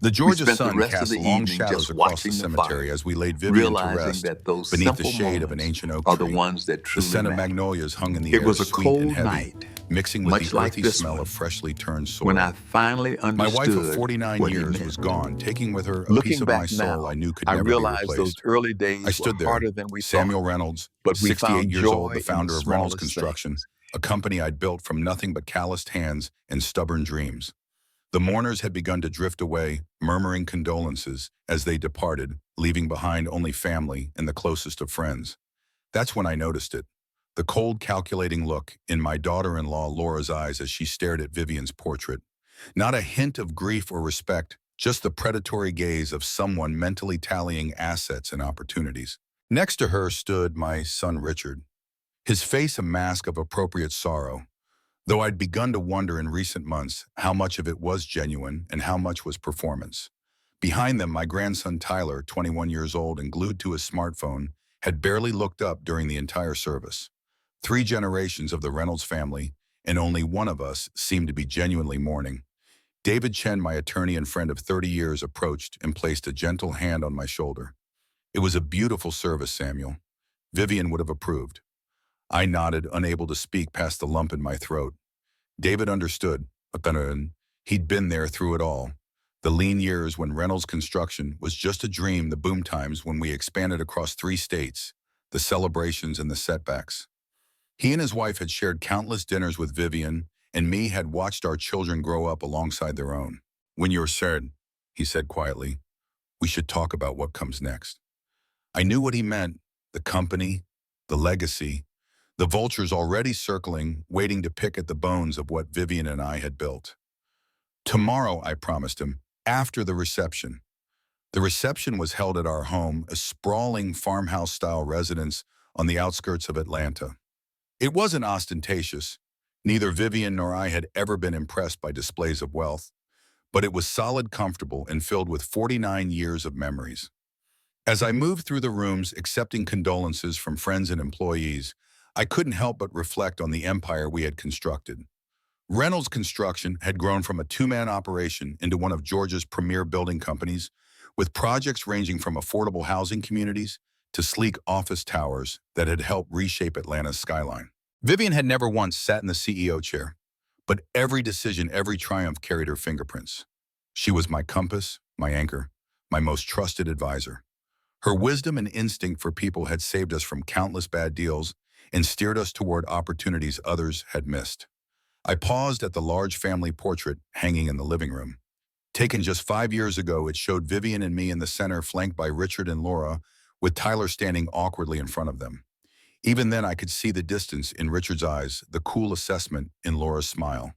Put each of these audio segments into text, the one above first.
The We Georgia spent the sun rest of cast the long evening shadows just across the watching the cemetery fire, as we laid Vivian to realizing rest that those beneath the simple shade of an moments ancient oak are the tree. ones that The truly scent of matter. magnolias hung in the It air, was a sweet and cold heavy, night, mixing with the much like earthy this smell one, of freshly turned when soil. I finally My wife of understood 49 what he years was meant. gone, taking with her a piece Looking of my back soul I now, knew could I never be realize those replaced. early I days were stood there, harder than we thought, Samuel Reynolds, but we 68 found years old, the joy in the founder of Reynolds smallest Construction, things. a company I'd built from nothing but calloused hands and stubborn dreams. The mourners had begun to drift away, murmuring condolences as they departed, leaving behind only family and the closest of friends. That's when I noticed it. The cold, calculating look in my daughter-in-law Laura's eyes as she stared at Vivian's portrait. Not a hint of grief or respect, just the predatory gaze of someone mentally tallying assets and opportunities. Next to her stood my son Richard, his face a mask of appropriate sorrow, though I'd begun to wonder in recent months how much of it was genuine and how much was performance. Behind them, my grandson Tyler, 21 years old and glued to his smartphone, had barely looked up during the entire service. 3 generations of the Reynolds family, and only one of us seemed to be genuinely mourning. David Chen, my attorney and friend of 30 years, approached and placed a gentle hand on my shoulder. It was a beautiful service, Samuel. Vivian would have approved. I nodded, unable to speak past the lump in my throat. David understood, but then he'd been there through it all. The lean years when Reynolds Construction was just a dream, the boom times when we expanded across 3 states, the celebrations and the setbacks. He and his wife had shared countless dinners with Vivian, and me had watched our children grow up alongside their own. When you're sad, he said quietly, we should talk about what comes next. I knew what he meant, the company, the legacy, the vultures already circling, waiting to pick at the bones of what Vivian and I had built. Tomorrow, I promised him, after the reception. The reception was held at our home, a sprawling farmhouse-style residence on the outskirts of Atlanta. It wasn't ostentatious. Neither Vivian nor I had ever been impressed by displays of wealth, but it was solid, comfortable, and filled with 49 years of memories. As I moved through the rooms accepting condolences from friends and employees, I couldn't help but reflect on the empire we had constructed. Reynolds Construction had grown from a 2-man operation into one of Georgia's premier building companies, with projects ranging from affordable housing communities to sleek office towers that had helped reshape Atlanta's skyline. Vivian had never once sat in the CEO chair, but every decision, every triumph carried her fingerprints. She was my compass, my anchor, my most trusted advisor. Her wisdom and instinct for people had saved us from countless bad deals and steered us toward opportunities others had missed. I paused at the large family portrait hanging in the living room. Taken just 5 years ago, it showed Vivian and me in the center, flanked by Richard and Laura, with Tyler standing awkwardly in front of them. Even then, I could see the distance in Richard's eyes, the cool assessment in Laura's smile.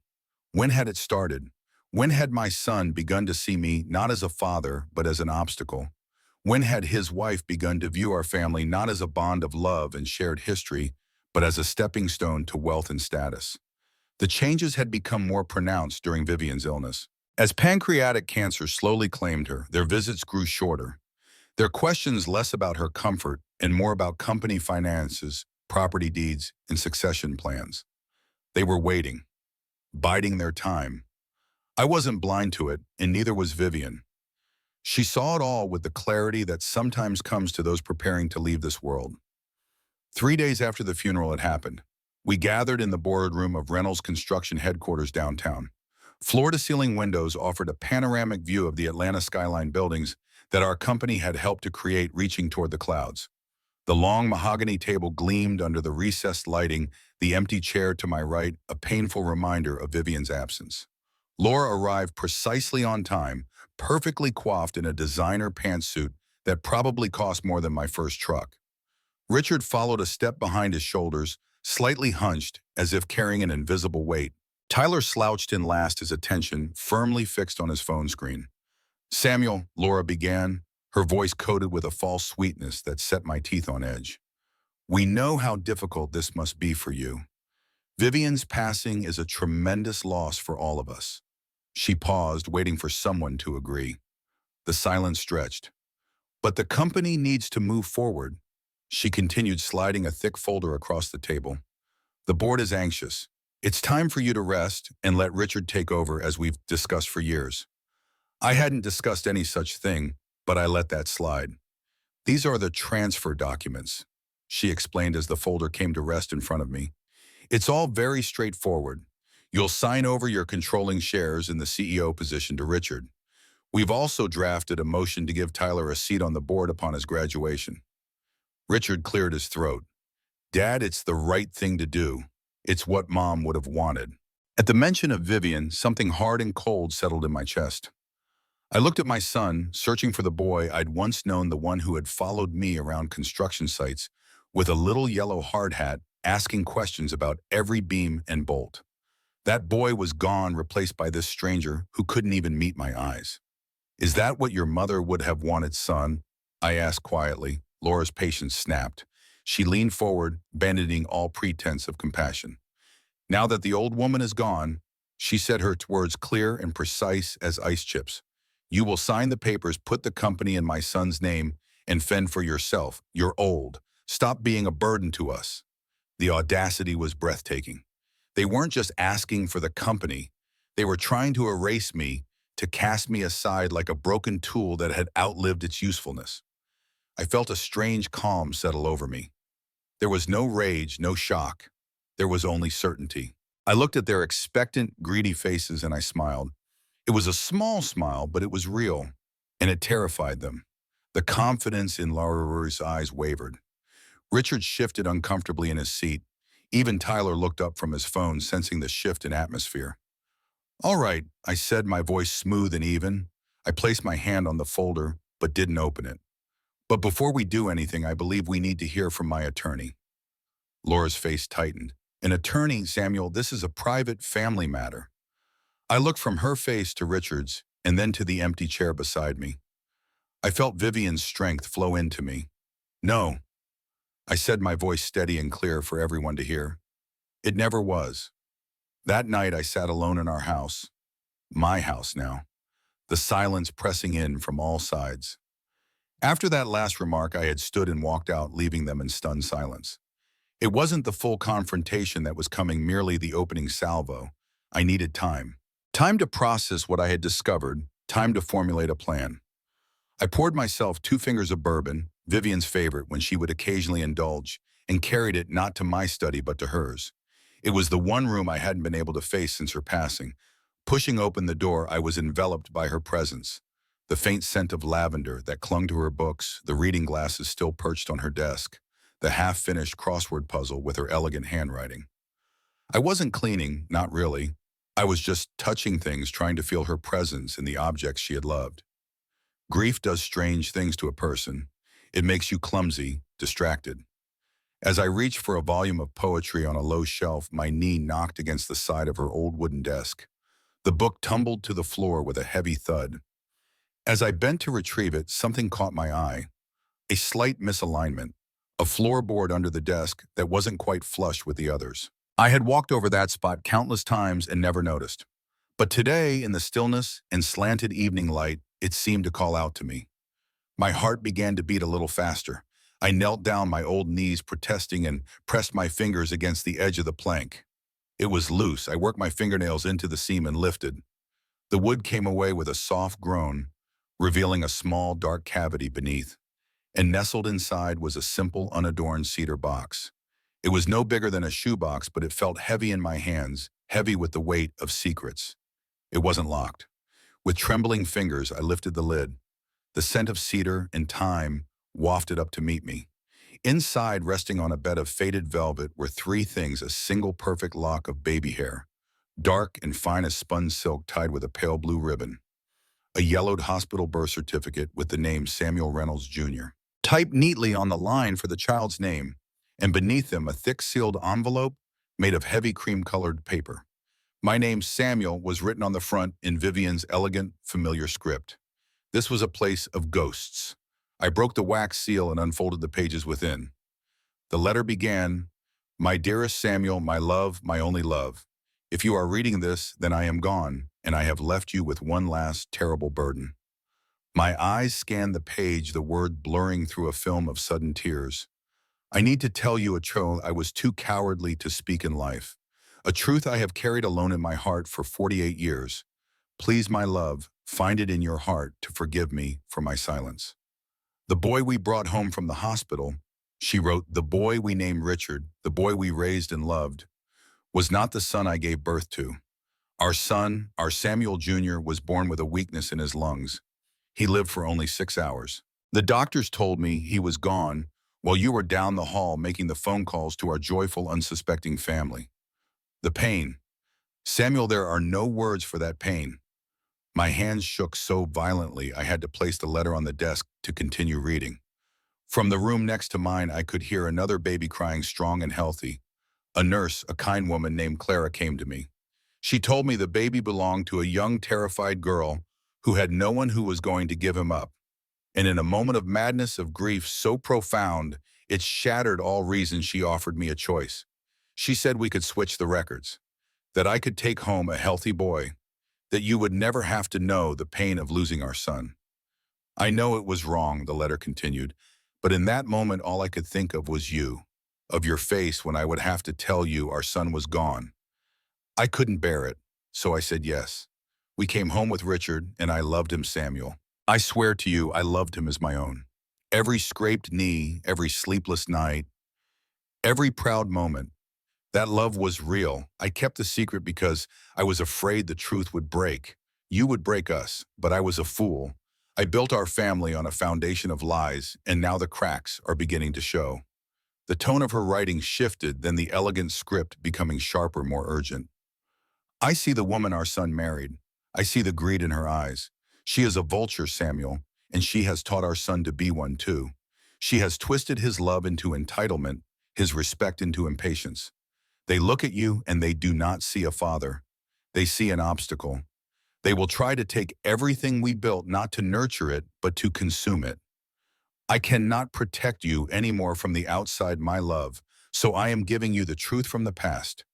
When had it started? When had my son begun to see me not as a father, but as an obstacle? When had his wife begun to view our family not as a bond of love and shared history, but as a stepping stone to wealth and status? The changes had become more pronounced during Vivian's illness. As pancreatic cancer slowly claimed her, their visits grew shorter. Their questions less about her comfort and more about company finances, property deeds, and succession plans. They were waiting, biding their time. I wasn't blind to it, and neither was Vivian. She saw it all with the clarity that sometimes comes to those preparing to leave this world. 3 days after the funeral had happened, we gathered in the boardroom of Reynolds Construction headquarters downtown. Floor-to-ceiling windows offered a panoramic view of the Atlanta skyline buildings that our company had helped to create, reaching toward the clouds. The long mahogany table gleamed under the recessed lighting, the empty chair to my right, a painful reminder of Vivian's absence. Laura arrived precisely on time, perfectly coiffed in a designer pantsuit that probably cost more than my first truck. Richard followed a step behind his shoulders, slightly hunched, as if carrying an invisible weight. Tyler slouched in last, his attention firmly fixed on his phone screen. Samuel, Laura began, her voice coated with a false sweetness that set my teeth on edge. We know how difficult this must be for you. Vivian's passing is a tremendous loss for all of us. She paused, waiting for someone to agree. The silence stretched. But the company needs to move forward. She continued, sliding a thick folder across the table. The board is anxious. It's time for you to rest and let Richard take over, as we've discussed for years. I hadn't discussed any such thing, but I let that slide. These are the transfer documents, she explained as the folder came to rest in front of me. It's all very straightforward. You'll sign over your controlling shares in the CEO position to Richard. We've also drafted a motion to give Tyler a seat on the board upon his graduation. Richard cleared his throat. Dad, it's the right thing to do. It's what Mom would have wanted. At the mention of Vivian, something hard and cold settled in my chest. I looked at my son, searching for the boy I'd once known, the one who had followed me around construction sites with a little yellow hard hat, asking questions about every beam and bolt. That boy was gone, replaced by this stranger who couldn't even meet my eyes. Is that what your mother would have wanted, son? I asked quietly. Laura's patience snapped. She leaned forward, abandoning all pretense of compassion. Now that the old woman is gone, she said, her words clear and precise as ice chips. You will sign the papers, put the company in my son's name, and fend for yourself. You're old. Stop being a burden to us. The audacity was breathtaking. They weren't just asking for the company. They were trying to erase me, to cast me aside like a broken tool that had outlived its usefulness. I felt a strange calm settle over me. There was no rage, no shock. There was only certainty. I looked at their expectant, greedy faces and I smiled. It was a small smile, but it was real, and it terrified them. The confidence in Laura's eyes wavered. Richard shifted uncomfortably in his seat. Even Tyler looked up from his phone, sensing the shift in atmosphere. All right, I said, my voice smooth and even. I placed my hand on the folder, but didn't open it. But before we do anything, I believe we need to hear from my attorney. Laura's face tightened. An attorney, Samuel, this is a private family matter. I looked from her face to Richard's and then to the empty chair beside me. I felt Vivian's strength flow into me. No, I said, my voice steady and clear for everyone to hear. It never was. That night I sat alone in our house, my house now, the silence pressing in from all sides. After that last remark, I had stood and walked out, leaving them in stunned silence. It wasn't the full confrontation that was coming, merely the opening salvo. I needed time. Time to process what I had discovered, time to formulate a plan. I poured myself 2 fingers of bourbon, Vivian's favorite when she would occasionally indulge, and carried it not to my study but to hers. It was the one room I hadn't been able to face since her passing. Pushing open the door, I was enveloped by her presence. The faint scent of lavender that clung to her books, the reading glasses still perched on her desk, the half-finished crossword puzzle with her elegant handwriting. I wasn't cleaning, not really. I was just touching things, trying to feel her presence in the objects she had loved. Grief does strange things to a person. It makes you clumsy, distracted. As I reached for a volume of poetry on a low shelf, my knee knocked against the side of her old wooden desk. The book tumbled to the floor with a heavy thud. As I bent to retrieve it, something caught my eye. A slight misalignment, a floorboard under the desk that wasn't quite flush with the others. I had walked over that spot countless times and never noticed. But today, in the stillness and slanted evening light, it seemed to call out to me. My heart began to beat a little faster. I knelt down, my old knees protesting, and pressed my fingers against the edge of the plank. It was loose. I worked my fingernails into the seam and lifted. The wood came away with a soft groan, revealing a small, dark cavity beneath. And nestled inside was a simple, unadorned cedar box. It was no bigger than a shoebox, but it felt heavy in my hands, heavy with the weight of secrets. It wasn't locked. With trembling fingers, I lifted the lid. The scent of cedar and thyme wafted up to meet me. Inside, resting on a bed of faded velvet, were 3 things: a single perfect lock of baby hair, dark and fine as spun silk tied with a pale blue ribbon, a yellowed hospital birth certificate with the name Samuel Reynolds, Jr., typed neatly on the line for the child's name, and beneath them a thick sealed envelope made of heavy cream-colored paper. My name, Samuel, was written on the front in Vivian's elegant, familiar script. This was a place of ghosts. I broke the wax seal and unfolded the pages within. The letter began, "My dearest Samuel, my love, my only love. If you are reading this, then I am gone, and I have left you with one last terrible burden." My eyes scanned the page, the word blurring through a film of sudden tears. I need to tell you a truth I was too cowardly to speak in life. A truth I have carried alone in my heart for 48 years. Please, my love, Find it in your heart to forgive me for my silence. The boy we brought home from the hospital, she wrote, the boy we named Richard, the boy we raised and loved, was not the son I gave birth to. Our son, our Samuel Jr., was born with a weakness in his lungs. He lived for only 6 hours. The doctors told me he was gone while you were down the hall making the phone calls to our joyful, unsuspecting family. The pain. Samuel, there are no words for that pain. My hands shook so violently I had to place the letter on the desk to continue reading. From the room next to mine, I could hear another baby crying strong and healthy. A nurse, a kind woman named Clara, came to me. She told me the baby belonged to a young, terrified girl who had no one who was going to give him up. And in a moment of madness, of grief so profound, it shattered all reason, she offered me a choice. She said we could switch the records, that I could take home a healthy boy, that you would never have to know the pain of losing our son. I know it was wrong, the letter continued, but in that moment all I could think of was you, of your face when I would have to tell you our son was gone. I couldn't bear it, so I said yes. We came home with Richard, and I loved him, Samuel. I swear to you, I loved him as my own. Every scraped knee, every sleepless night, every proud moment. That love was real. I kept the secret because I was afraid the truth would break. You would break us, but I was a fool. I built our family on a foundation of lies, and now the cracks are beginning to show. The tone of her writing shifted, then the elegant script becoming sharper, more urgent. I see the woman our son married. I see the greed in her eyes. She is a vulture, Samuel, and she has taught our son to be one too. She has twisted his love into entitlement, his respect into impatience. They look at you and they do not see a father. They see an obstacle. They will try to take everything we built, not to nurture it, but to consume it. I cannot protect you anymore from the outside, my love, so I am giving you the truth from the past.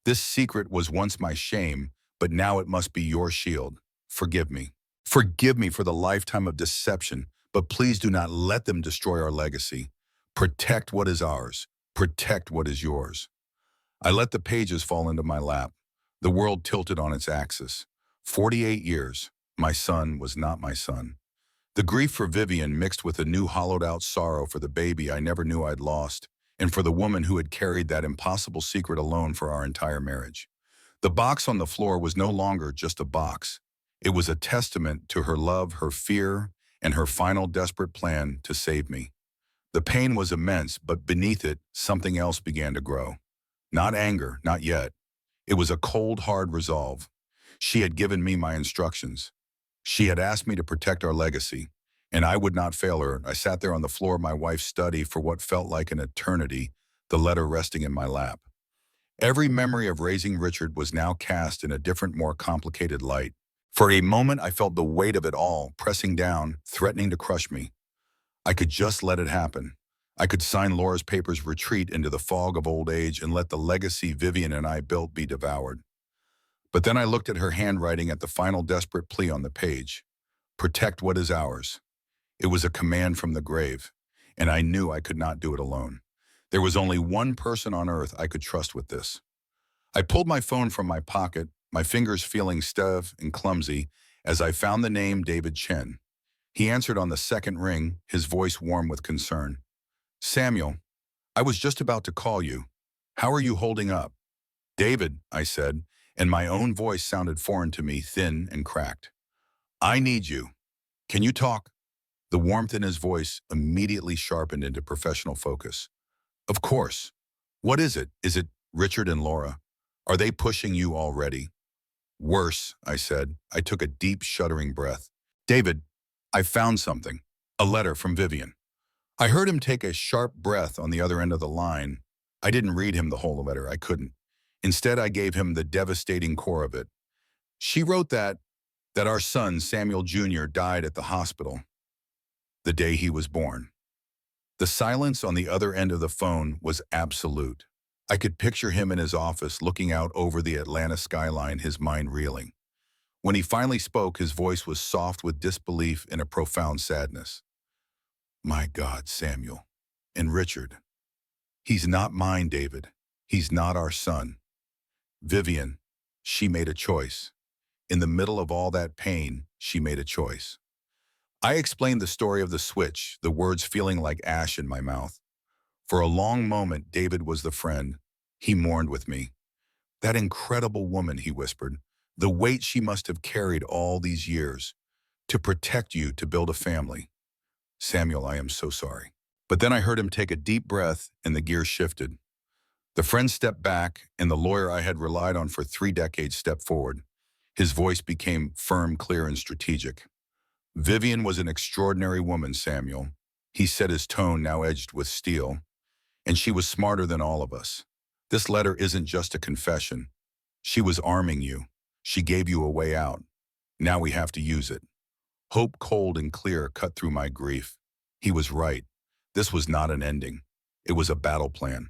This secret was once my shame, but now it must be your shield. Forgive me. Forgive me for the lifetime of deception, but please do not let them destroy our legacy. Protect what is ours. Protect what is yours. I let the pages fall into my lap. The world tilted on its axis. 48 years. My son was not my son. The grief for Vivian mixed with a new hollowed-out sorrow for the baby I never knew I'd lost, and for the woman who had carried that impossible secret alone for our entire marriage. The box on the floor was no longer just a box. It was a testament to her love, her fear, and her final desperate plan to save me. The pain was immense, but beneath it, something else began to grow. Not anger, not yet. It was a cold, hard resolve. She had given me my instructions. She had asked me to protect our legacy, and I would not fail her. I sat there on the floor of my wife's study for what felt like an eternity, the letter resting in my lap. Every memory of raising Richard was now cast in a different, more complicated light. For a moment, I felt the weight of it all pressing down, threatening to crush me. I could just let it happen. I could sign Laura's papers, retreat into the fog of old age, and let the legacy Vivian and I built be devoured. But then I looked at her handwriting at the final desperate plea on the page. Protect what is ours. It was a command from the grave, and I knew I could not do it alone. There was only one person on earth I could trust with this. I pulled my phone from my pocket, my fingers feeling stiff and clumsy, as I found the name David Chen. He answered on the second ring, his voice warm with concern. Samuel, I was just about to call you. How are you holding up? David, I said, and my own voice sounded foreign to me, thin and cracked. I need you. Can you talk? The warmth in his voice immediately sharpened into professional focus. Of course. What is it? Is it Richard and Laura? Are they pushing you already? Worse, I said. I took a deep, shuddering breath. David, I found something. A letter from Vivian. I heard him take a sharp breath on the other end of the line. I didn't read him the whole letter. I couldn't. Instead, I gave him the devastating core of it. She wrote that our son, Samuel Jr., died at the hospital the day he was born. The silence on the other end of the phone was absolute. I could picture him in his office looking out over the Atlanta skyline, his mind reeling. When he finally spoke, his voice was soft with disbelief and a profound sadness. My God, Samuel. And Richard. He's not mine, David. He's not our son. Vivian, she made a choice. in the middle of all that pain, she made a choice. I explained the story of the switch, the words feeling like ash in my mouth. For a long moment, David was the friend. He mourned with me. That incredible woman, he whispered, the weight she must have carried all these years to protect you, to build a family. Samuel, I am so sorry. But then I heard him take a deep breath and the gears shifted. The friend stepped back and the lawyer I had relied on for 3 decades stepped forward. His voice became firm, clear, and strategic. Vivian was an extraordinary woman, Samuel. He said, his tone now edged with steel. And she was smarter than all of us. This letter isn't just a confession. She was arming you. She gave you a way out. Now we have to use it. Hope, cold and clear, cut through my grief. He was right. This was not an ending. It was a battle plan.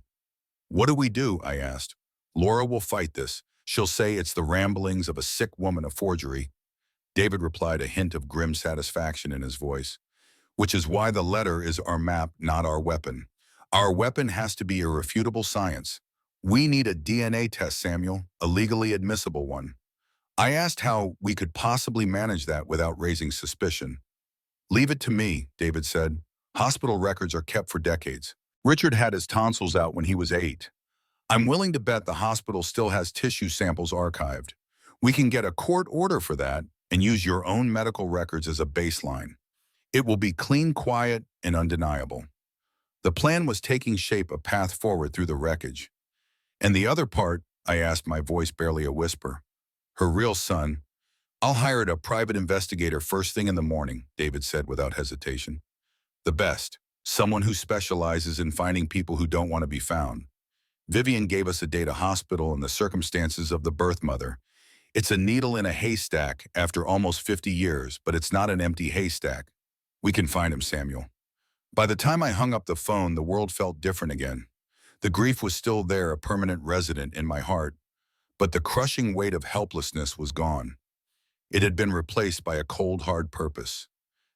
What do we do? I asked. Laura will fight this. She'll say it's the ramblings of a sick woman, a forgery. David replied, a hint of grim satisfaction in his voice. Which is why the letter is our map, not our weapon. Our weapon has to be irrefutable science. We need a DNA test, Samuel, a legally admissible one. I asked how we could possibly manage that without raising suspicion. Leave it to me, David said. Hospital records are kept for decades. Richard had his tonsils out when he was 8. I'm willing to bet the hospital still has tissue samples archived. We can get a court order for that and use your own medical records as a baseline. It will be clean, quiet, and undeniable. The plan was taking shape, a path forward through the wreckage. And the other part, I asked, my voice barely a whisper. Her real son. I'll hire a private investigator first thing in the morning, David said without hesitation. The best. Someone who specializes in finding people who don't want to be found. Vivian gave us a data hospital and the circumstances of the birth mother. It's a needle in a haystack after almost 50 years, but it's not an empty haystack. We can find him, Samuel. By the time I hung up the phone, the world felt different again. The grief was still there, a permanent resident in my heart, but the crushing weight of helplessness was gone. It had been replaced by a cold, hard purpose.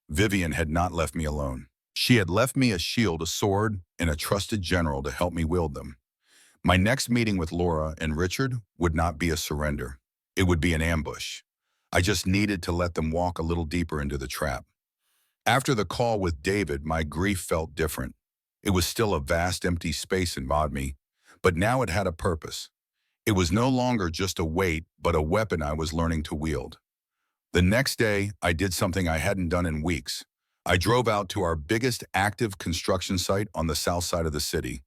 Vivian had not left me alone. She had left me a shield, a sword, and a trusted general to help me wield them. My next meeting with Laura and Richard would not be a surrender. It would be an ambush. I just needed to let them walk a little deeper into the trap. After the call with David, my grief felt different. It was still a vast, empty space in me, but now it had a purpose. It was no longer just a weight, but a weapon I was learning to wield. The next day, I did something I hadn't done in weeks. I drove out to our biggest active construction site on the south side of the city.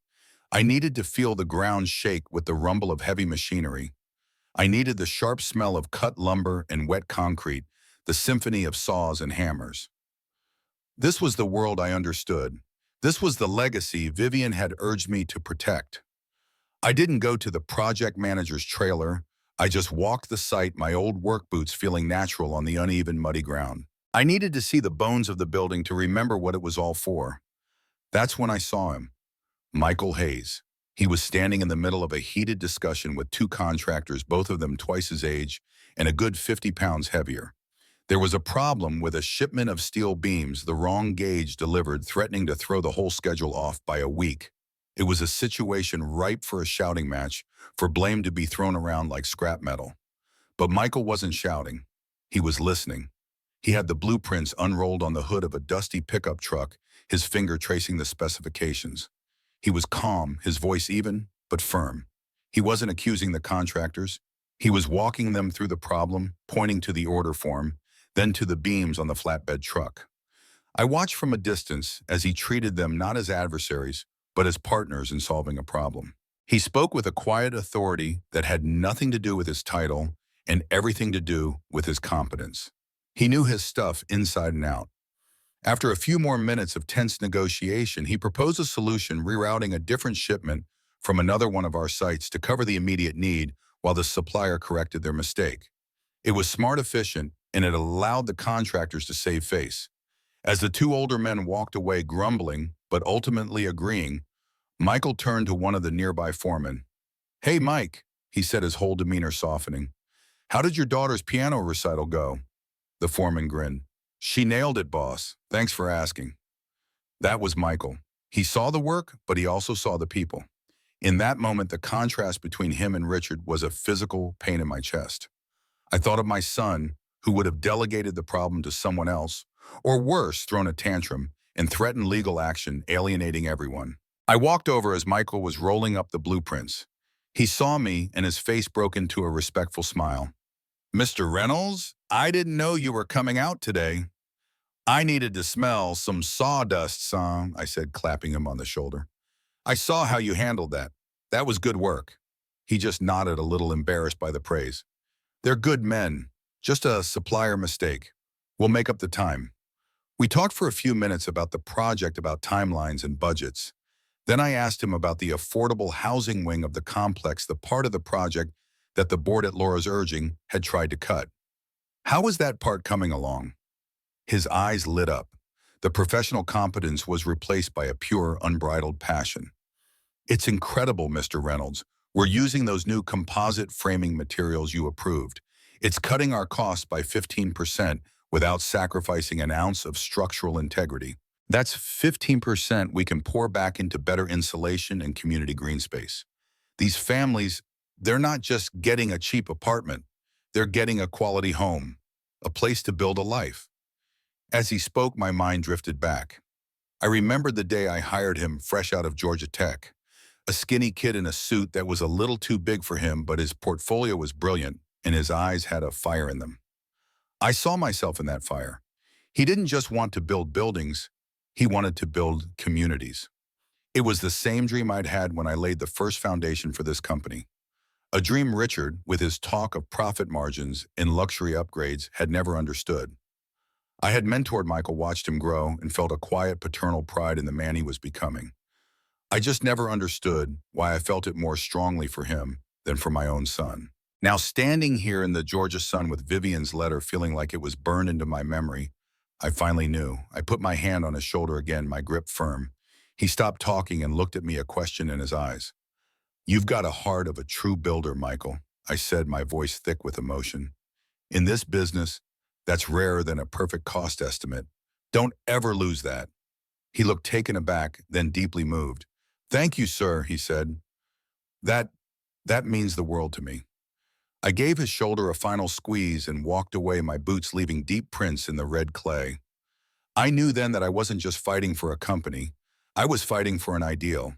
I needed to feel the ground shake with the rumble of heavy machinery. I needed the sharp smell of cut lumber and wet concrete, the symphony of saws and hammers. This was the world I understood. This was the legacy Vivian had urged me to protect. I didn't go to the project manager's trailer. I just walked the site, my old work boots feeling natural on the uneven, muddy ground. I needed to see the bones of the building to remember what it was all for. That's when I saw him. Michael Hayes. He was standing in the middle of a heated discussion with 2 contractors, both of them twice his age and a good 50 pounds heavier. There was a problem with a shipment of steel beams, the wrong gauge delivered, threatening to throw the whole schedule off by a week. It was a situation ripe for a shouting match, for blame to be thrown around like scrap metal. But Michael wasn't shouting. He was listening. He had the blueprints unrolled on the hood of a dusty pickup truck, his finger tracing the specifications. He was calm, his voice even, but firm. He wasn't accusing the contractors. He was walking them through the problem, pointing to the order form, then to the beams on the flatbed truck. I watched from a distance as he treated them not as adversaries, but as partners in solving a problem. He spoke with a quiet authority that had nothing to do with his title and everything to do with his competence. He knew his stuff inside and out. After a few more minutes of tense negotiation, he proposed a solution, rerouting a different shipment from another one of our sites to cover the immediate need while the supplier corrected their mistake. It was smart, efficient, and it allowed the contractors to save face. As the 2 older men walked away grumbling, but ultimately agreeing, Michael turned to one of the nearby foremen. "Hey, Mike," he said, his whole demeanor softening. "How did your daughter's piano recital go?" The foreman grinned. "She nailed it, boss. Thanks for asking." That was Michael. He saw the work, but he also saw the people. In that moment, the contrast between him and Richard was a physical pain in my chest. I thought of my son, who would have delegated the problem to someone else, or worse, thrown a tantrum and threatened legal action, alienating everyone. I walked over as Michael was rolling up the blueprints. He saw me and his face broke into a respectful smile. "Mr. Reynolds, I didn't know you were coming out today. I needed to smell some sawdust, son," I said, clapping him on the shoulder. "I saw how you handled that. That was good work." He just nodded, a little embarrassed by the praise. "They're good men. Just a supplier mistake. We'll make up the time." We talked for a few minutes about the project, about timelines and budgets. Then I asked him about the affordable housing wing of the complex, the part of the project that the board at Laura's urging had tried to cut. How was that part coming along? His eyes lit up. The professional competence was replaced by a pure, unbridled passion. "It's incredible, Mr. Reynolds. We're using those new composite framing materials you approved. It's cutting our costs by 15% without sacrificing an ounce of structural integrity. That's 15% we can pour back into better insulation and community green space. These families, they're not just getting a cheap apartment. They're getting a quality home, a place to build a life." As he spoke, my mind drifted back. I remembered the day I hired him fresh out of Georgia Tech. A skinny kid in a suit that was a little too big for him, but his portfolio was brilliant and his eyes had a fire in them. I saw myself in that fire. He didn't just want to build buildings, he wanted to build communities. It was the same dream I'd had when I laid the first foundation for this company. A dream Richard, with his talk of profit margins and luxury upgrades, had never understood. I had mentored Michael, watched him grow, and felt a quiet paternal pride in the man he was becoming. I just never understood why I felt it more strongly for him than for my own son. Now, standing here in the Georgia sun with Vivian's letter feeling like it was burned into my memory, I finally knew. I put my hand on his shoulder again, my grip firm. He stopped talking and looked at me, a question in his eyes. "You've got a heart of a true builder, Michael," I said, my voice thick with emotion. "In this business, that's rarer than a perfect cost estimate. Don't ever lose that." He looked taken aback, then deeply moved. "Thank you, sir," he said. That means the world to me." I gave his shoulder a final squeeze and walked away, my boots leaving deep prints in the red clay. I knew then that I wasn't just fighting for a company. I was fighting for an ideal,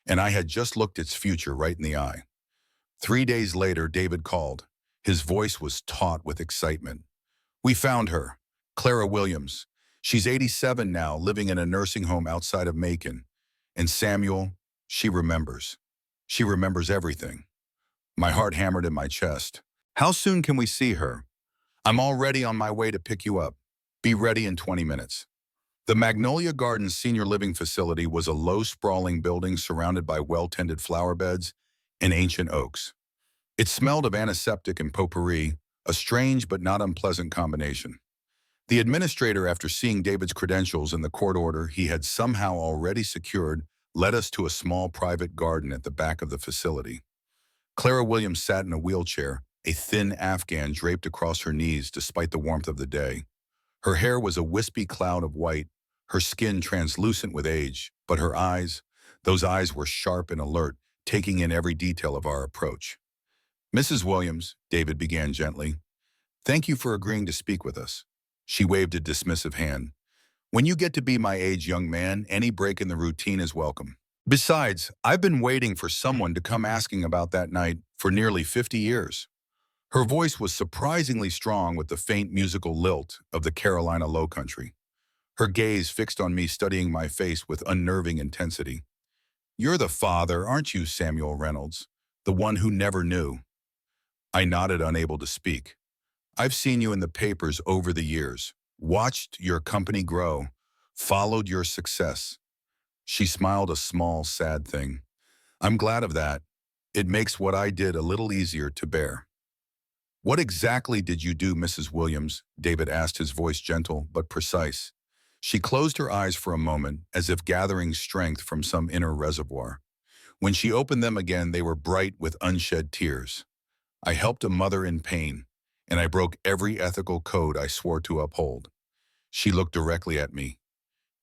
and I had just looked its future right in the eye. 3 days later, David called. His voice was taut with excitement. "We found her, Clara Williams. She's 87 now, living in a nursing home outside of Macon. And Samuel, she remembers. She remembers everything." My heart hammered in my chest. "How soon can we see her?" "I'm already on my way to pick you up. Be ready in 20 minutes. The Magnolia Gardens Senior Living Facility was a low, sprawling building surrounded by well-tended flower beds and ancient oaks. It smelled of antiseptic and potpourri, a strange but not unpleasant combination. The administrator, after seeing David's credentials and the court order he had somehow already secured, led us to a small private garden at the back of the facility. Clara Williams sat in a wheelchair, a thin Afghan draped across her knees despite the warmth of the day. Her hair was a wispy cloud of white, her skin translucent with age, but her eyes, those eyes were sharp and alert, taking in every detail of our approach. "Mrs. Williams," David began gently, "thank you for agreeing to speak with us." She waved a dismissive hand. "When you get to be my age, young man, any break in the routine is welcome. Besides, I've been waiting for someone to come asking about that night for nearly 50 years. Her voice was surprisingly strong with the faint musical lilt of the Carolina Low Country. Her gaze fixed on me, studying my face with unnerving intensity. "You're the father, aren't you, Samuel Reynolds? The one who never knew?" I nodded, unable to speak. "I've seen you in the papers over the years, watched your company grow, followed your success." She smiled, a small, sad thing. "I'm glad of that. It makes what I did a little easier to bear." "What exactly did you do, Mrs. Williams?" David asked, his voice gentle but precise. She closed her eyes for a moment, as if gathering strength from some inner reservoir. When she opened them again, they were bright with unshed tears. "I helped a mother in pain, and I broke every ethical code I swore to uphold." She looked directly at me.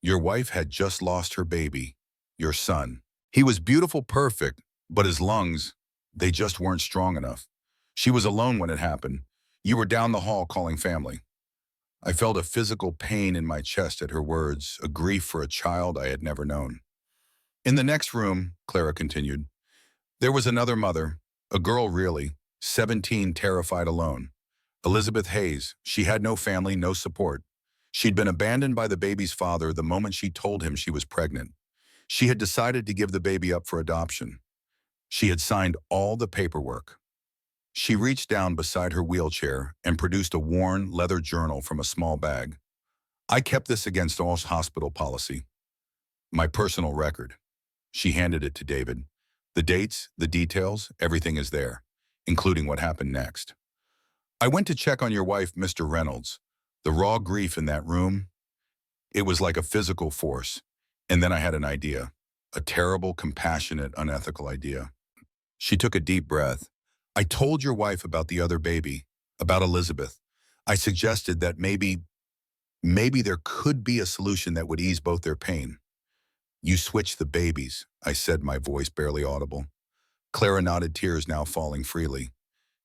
"Your wife had just lost her baby, your son. He was beautiful, perfect, but his lungs, they just weren't strong enough. She was alone when it happened. You were down the hall calling family. I felt a physical pain in my chest at her words, a grief for a child I had never known. In the next room, Clara continued, there was another mother, a girl really, 17, terrified alone. Elizabeth Hayes. She had no family, no support. She'd been abandoned by the baby's father the moment she told him she was pregnant. She had decided to give the baby up for adoption. She had signed all the paperwork. She reached down beside her wheelchair and produced a worn leather journal from a small bag. I kept this against all hospital policy. My personal record. She handed it to David. The dates, the details, everything is there, including what happened next. I went to check on your wife, Mr. Reynolds. The raw grief in that room, it was like a physical force. And then I had an idea, a terrible, compassionate, unethical idea. She took a deep breath. I told your wife about the other baby, about Elizabeth. I suggested that maybe there could be a solution that would ease both their pain. You switched the babies, I said, my voice barely audible. Clara nodded, tears now falling freely.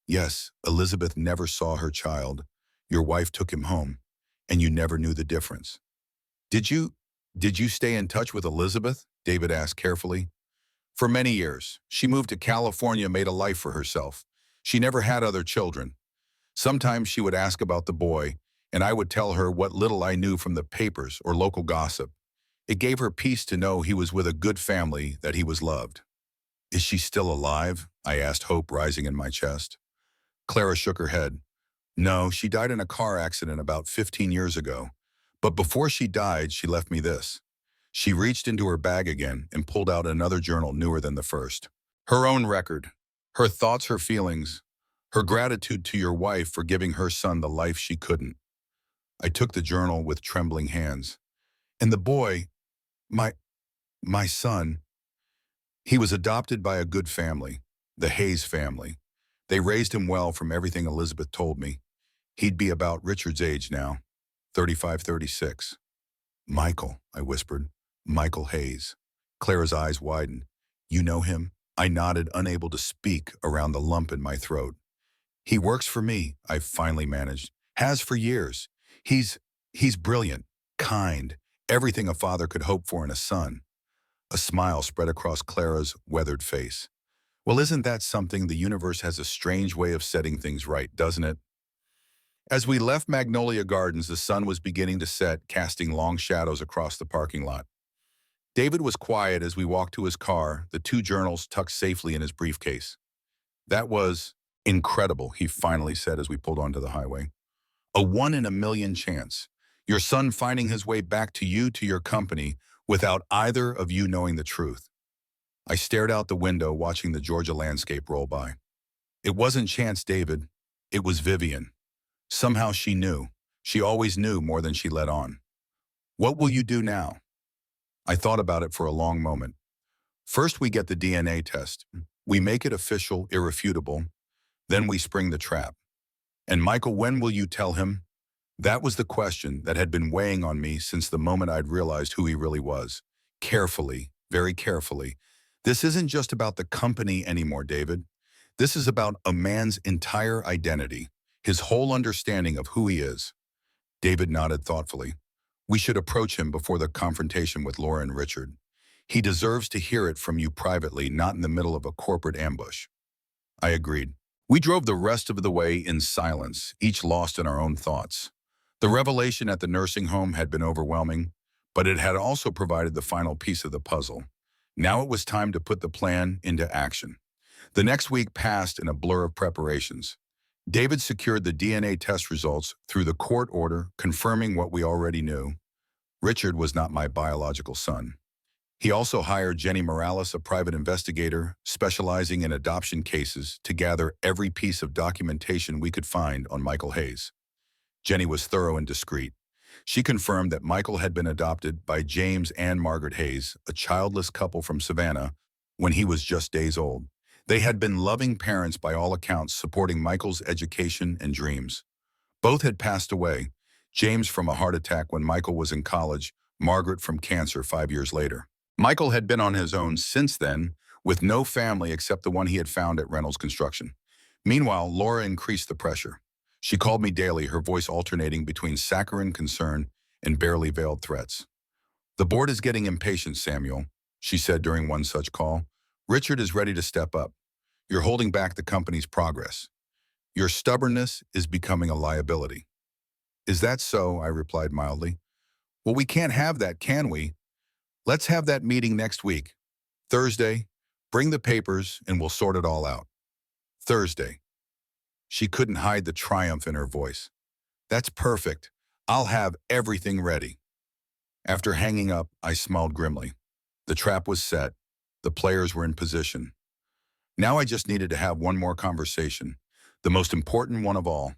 Yes, Elizabeth never saw her child. Your wife took him home, and you never knew the difference. Did you stay in touch with Elizabeth? David asked carefully. For many years. She moved to California, made a life for herself. She never had other children. Sometimes she would ask about the boy, and I would tell her what little I knew from the papers or local gossip. It gave her peace to know he was with a good family, that he was loved. Is she still alive? I asked, hope rising in my chest. Clara shook her head. No, she died in a car accident about 15 years ago. But before she died, she left me this. She reached into her bag again and pulled out another journal newer than the first. Her own record, her thoughts, her feelings, her gratitude to your wife for giving her son the life she couldn't. I took the journal with trembling hands. And the boy, my son, he was adopted by a good family, the Hayes family. They raised him well from everything Elizabeth told me. He'd be about Richard's age now, 35, 36. Michael, I whispered. Michael Hayes. Clara's eyes widened. You know him? I nodded, unable to speak around the lump in my throat. He works for me, I finally managed. Has for years. He's brilliant, kind, everything a father could hope for in a son. A smile spread across Clara's weathered face. Well, isn't that something? The universe has a strange way of setting things right, doesn't it? As we left Magnolia Gardens, the sun was beginning to set, casting long shadows across the parking lot. David was quiet as we walked to his car, the two journals tucked safely in his briefcase. That was incredible, he finally said as we pulled onto the highway. A 1 in a million chance. Your son finding his way back to you, to your company, without either of you knowing the truth. I stared out the window, watching the Georgia landscape roll by. It wasn't chance, David. It was Vivian. Somehow she knew. She always knew more than she let on. What will you do now? I thought about it for a long moment. First, we get the DNA test. We make it official, irrefutable. Then we spring the trap. And Michael, when will you tell him? That was the question that had been weighing on me since the moment I'd realized who he really was. Carefully, very carefully. This isn't just about the company anymore, David. This is about a man's entire identity, his whole understanding of who he is. David nodded thoughtfully. We should approach him before the confrontation with Laura and Richard. He deserves to hear it from you privately, not in the middle of a corporate ambush. I agreed. We drove the rest of the way in silence, each lost in our own thoughts. The revelation at the nursing home had been overwhelming, but it had also provided the final piece of the puzzle. Now it was time to put the plan into action. The next week passed in a blur of preparations. David secured the DNA test results through the court order, confirming what we already knew. Richard was not my biological son. He also hired Jenny Morales, a private investigator specializing in adoption cases, to gather every piece of documentation we could find on Michael Hayes. Jenny was thorough and discreet. She confirmed that Michael had been adopted by James and Margaret Hayes, a childless couple from Savannah, when he was just days old. They had been loving parents by all accounts, supporting Michael's education and dreams. Both had passed away, James from a heart attack when Michael was in college, Margaret from cancer 5 years later. Michael had been on his own since then, with no family except the one he had found at Reynolds Construction. Meanwhile, Laura increased the pressure. She called me daily, her voice alternating between saccharine concern and barely veiled threats. "The board is getting impatient, Samuel," she said during one such call. "Richard is ready to step up. You're holding back the company's progress. Your stubbornness is becoming a liability." "Is that so?" I replied mildly. "Well, we can't have that, can we? Let's have that meeting next week. Thursday, bring the papers and we'll sort it all out." Thursday. She couldn't hide the triumph in her voice. "That's perfect. I'll have everything ready." After hanging up, I smiled grimly. The trap was set. The players were in position. Now I just needed to have one more conversation, the most important one of all.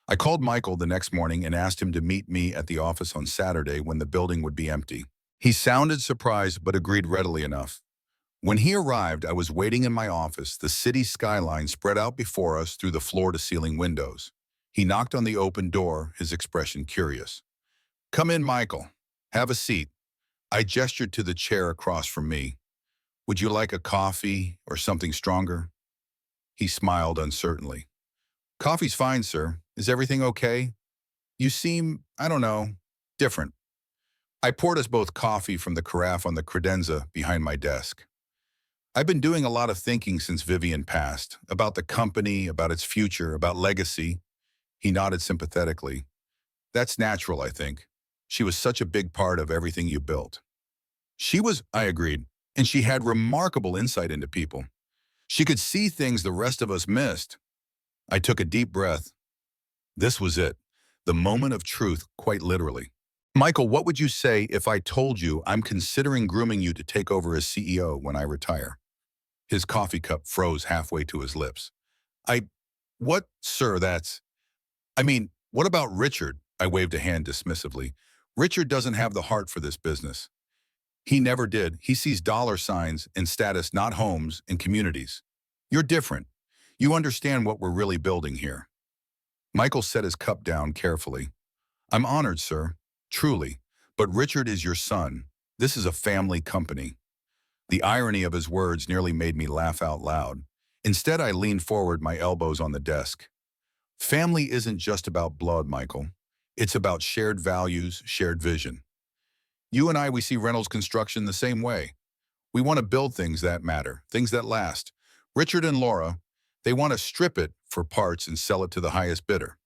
I called Michael the next morning and asked him to meet me at the office on Saturday when the building would be empty. He sounded surprised but agreed readily enough. When he arrived, I was waiting in my office, the city skyline spread out before us through the floor-to-ceiling windows. He knocked on the open door, his expression curious. "Come in, Michael. Have a seat." I gestured to the chair across from me. "Would you like a coffee or something stronger?" He smiled uncertainly. "Coffee's fine, sir. Is everything okay? You seem, I don't know, different." I poured us both coffee from the carafe on the credenza behind my desk. "I've been doing a lot of thinking since Vivian passed, about the company, about its future, about legacy." He nodded sympathetically. "That's natural, I think. She was such a big part of everything you built." "She was," I agreed, "and she had remarkable insight into people. She could see things the rest of us missed." I took a deep breath. This was it, the moment of truth, quite literally. "Michael, what would you say if I told you I'm considering grooming you to take over as CEO when I retire?" His coffee cup froze halfway to his lips. What, sir, what about Richard?" I waved a hand dismissively. "Richard doesn't have the heart for this business. He never did. He sees dollar signs and status, not homes and communities. You're different. You understand what we're really building here." Michael set his cup down carefully. "I'm honored, sir. Truly. But Richard is your son. This is a family company." The irony of his words nearly made me laugh out loud. Instead, I leaned forward, my elbows on the desk. "Family isn't just about blood, Michael. It's about shared values, shared vision. You and I, we see Reynolds Construction the same way. We want to build things that matter, things that last. Richard and Laura, they want to strip it for parts and sell it to the highest bidder."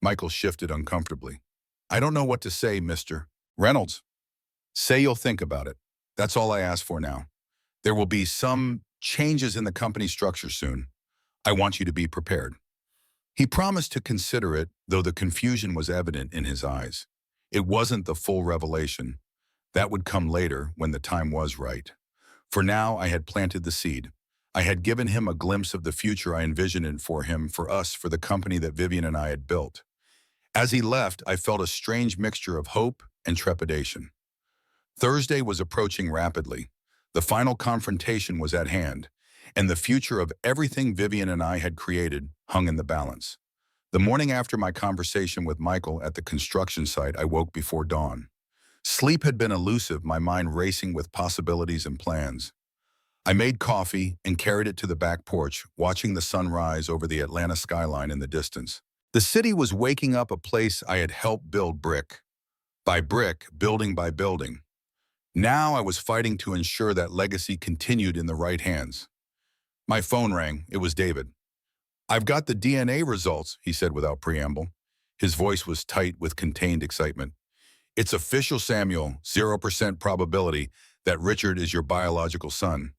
Michael shifted uncomfortably. "I don't know what to say, Mr. Reynolds." "Say you'll think about it. That's all I ask for now. There will be some changes in the company structure soon. I want you to be prepared." He promised to consider it, though the confusion was evident in his eyes. It wasn't the full revelation. That would come later when the time was right. For now, I had planted the seed. I had given him a glimpse of the future I envisioned for him, for us, for the company that Vivian and I had built. As he left, I felt a strange mixture of hope and trepidation. Thursday was approaching rapidly. The final confrontation was at hand, and the future of everything Vivian and I had created hung in the balance. The morning after my conversation with Michael at the construction site, I woke before dawn. Sleep had been elusive, my mind racing with possibilities and plans. I made coffee and carried it to the back porch, watching the sun rise over the Atlanta skyline in the distance. The city was waking up, a place I had helped build brick by brick, building by building. Now I was fighting to ensure that legacy continued in the right hands. My phone rang. It was David. "I've got the DNA results," he said without preamble. His voice was tight with contained excitement. "It's official, Samuel. 0% probability that Richard is your biological son."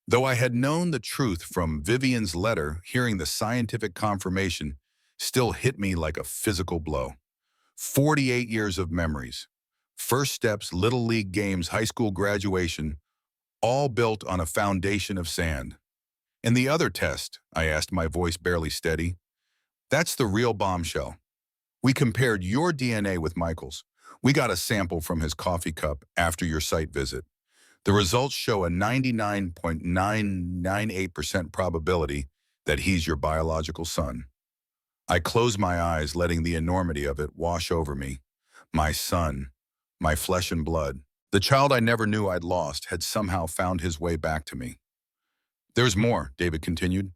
Though I had known the truth from Vivian's letter, hearing the scientific confirmation still hit me like a physical blow. 48 years of memories. First steps, little league games, high school graduation, all built on a foundation of sand. "And the other test?" I asked, my voice barely steady. "That's the real bombshell. We compared your DNA with Michael's. We got a sample from his coffee cup after your site visit. The results show a 99.998% probability that he's your biological son." I closed my eyes, letting the enormity of it wash over me. My son, my flesh and blood, the child I never knew I'd lost, had somehow found his way back to me. "There's more," David continued.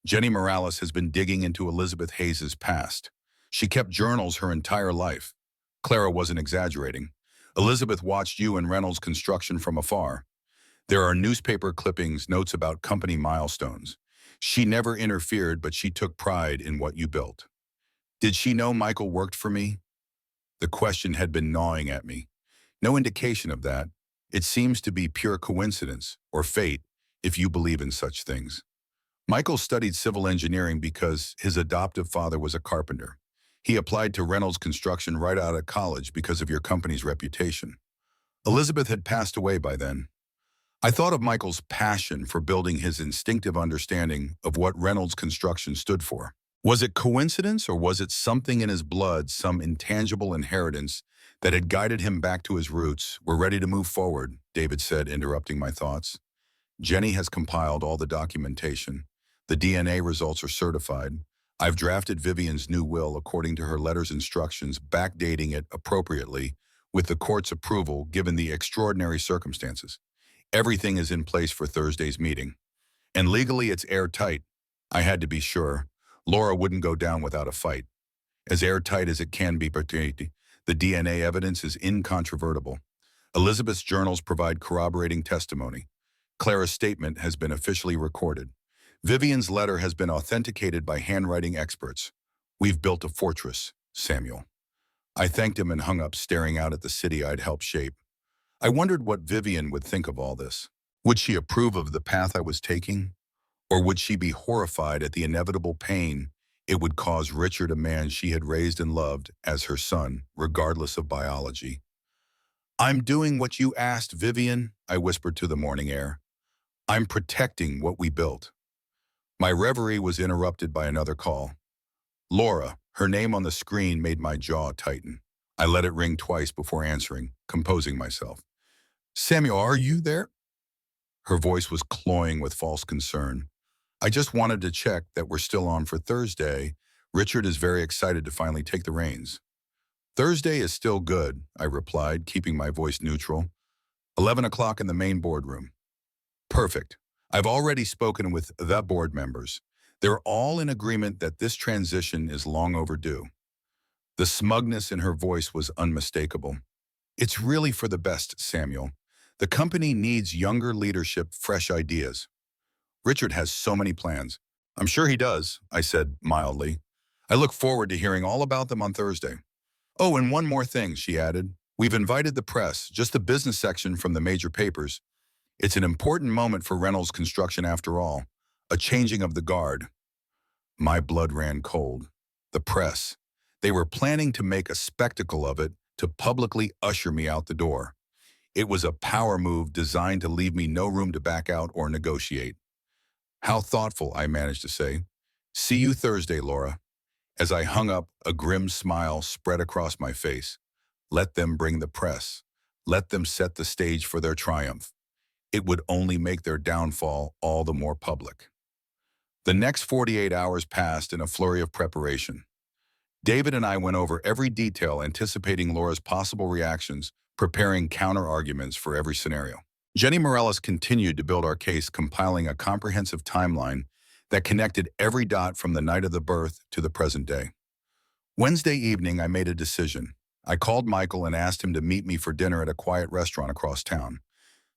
Jenny Morales has been digging into Elizabeth Hayes's past. She kept journals her entire life. Clara wasn't exaggerating. Elizabeth watched you and Reynolds' construction from afar. There are newspaper clippings, notes about company milestones. She never interfered, but she took pride in what you built. Did she know Michael worked for me? The question had been gnawing at me. No indication of that. It seems to be pure coincidence, or fate, if you believe in such things. Michael studied civil engineering because his adoptive father was a carpenter. He applied to Reynolds Construction right out of college because of your company's reputation. Elizabeth had passed away by then. I thought of Michael's passion for building his instinctive understanding of what Reynolds Construction stood for. Was it coincidence, or was it something in his blood, some intangible inheritance that had guided him back to his roots? We're ready to move forward, David said, interrupting my thoughts. Jenny has compiled all the documentation. The DNA results are certified. I've drafted Vivian's new will according to her letter's instructions, backdating it appropriately with the court's approval given the extraordinary circumstances. Everything is in place for Thursday's meeting. And legally it's airtight. I had to be sure. Laura wouldn't go down without a fight. As airtight as it can be, but the DNA evidence is incontrovertible. Elizabeth's journals provide corroborating testimony. Clara's statement has been officially recorded. Vivian's letter has been authenticated by handwriting experts. We've built a fortress, Samuel. I thanked him and hung up, staring out at the city I'd helped shape. I wondered what Vivian would think of all this. Would she approve of the path I was taking? Or would she be horrified at the inevitable pain it would cause Richard, a man she had raised and loved, as her son, regardless of biology? I'm doing what you asked, Vivian, I whispered to the morning air. I'm protecting what we built. My reverie was interrupted by another call. Laura, her name on the screen made my jaw tighten. I let it ring twice before answering, composing myself. Samuel, are you there? Her voice was cloying with false concern. I just wanted to check that we're still on for Thursday. Richard is very excited to finally take the reins. Thursday is still good, I replied, keeping my voice neutral. 11 o'clock in the main boardroom. Perfect. I've already spoken with the board members. They're all in agreement that this transition is long overdue. The smugness in her voice was unmistakable. It's really for the best, Samuel. The company needs younger leadership, fresh ideas. Richard has so many plans. I'm sure he does, I said mildly. I look forward to hearing all about them on Thursday. Oh, and one more thing, she added. We've invited the press, just the business section from the major papers. It's an important moment for Reynolds Construction after all, a changing of the guard. My blood ran cold. The press. They were planning to make a spectacle of it, to publicly usher me out the door. It was a power move designed to leave me no room to back out or negotiate. How thoughtful, I managed to say. See you Thursday, Laura. As I hung up, a grim smile spread across my face. Let them bring the press. Let them set the stage for their triumph. It would only make their downfall all the more public. The next 48 hours passed in a flurry of preparation. David and I went over every detail, anticipating Laura's possible reactions, preparing counter-arguments for every scenario. Jenny Morales continued to build our case, compiling a comprehensive timeline that connected every dot from the night of the birth to the present day. Wednesday evening, I made a decision. I called Michael and asked him to meet me for dinner at a quiet restaurant across town.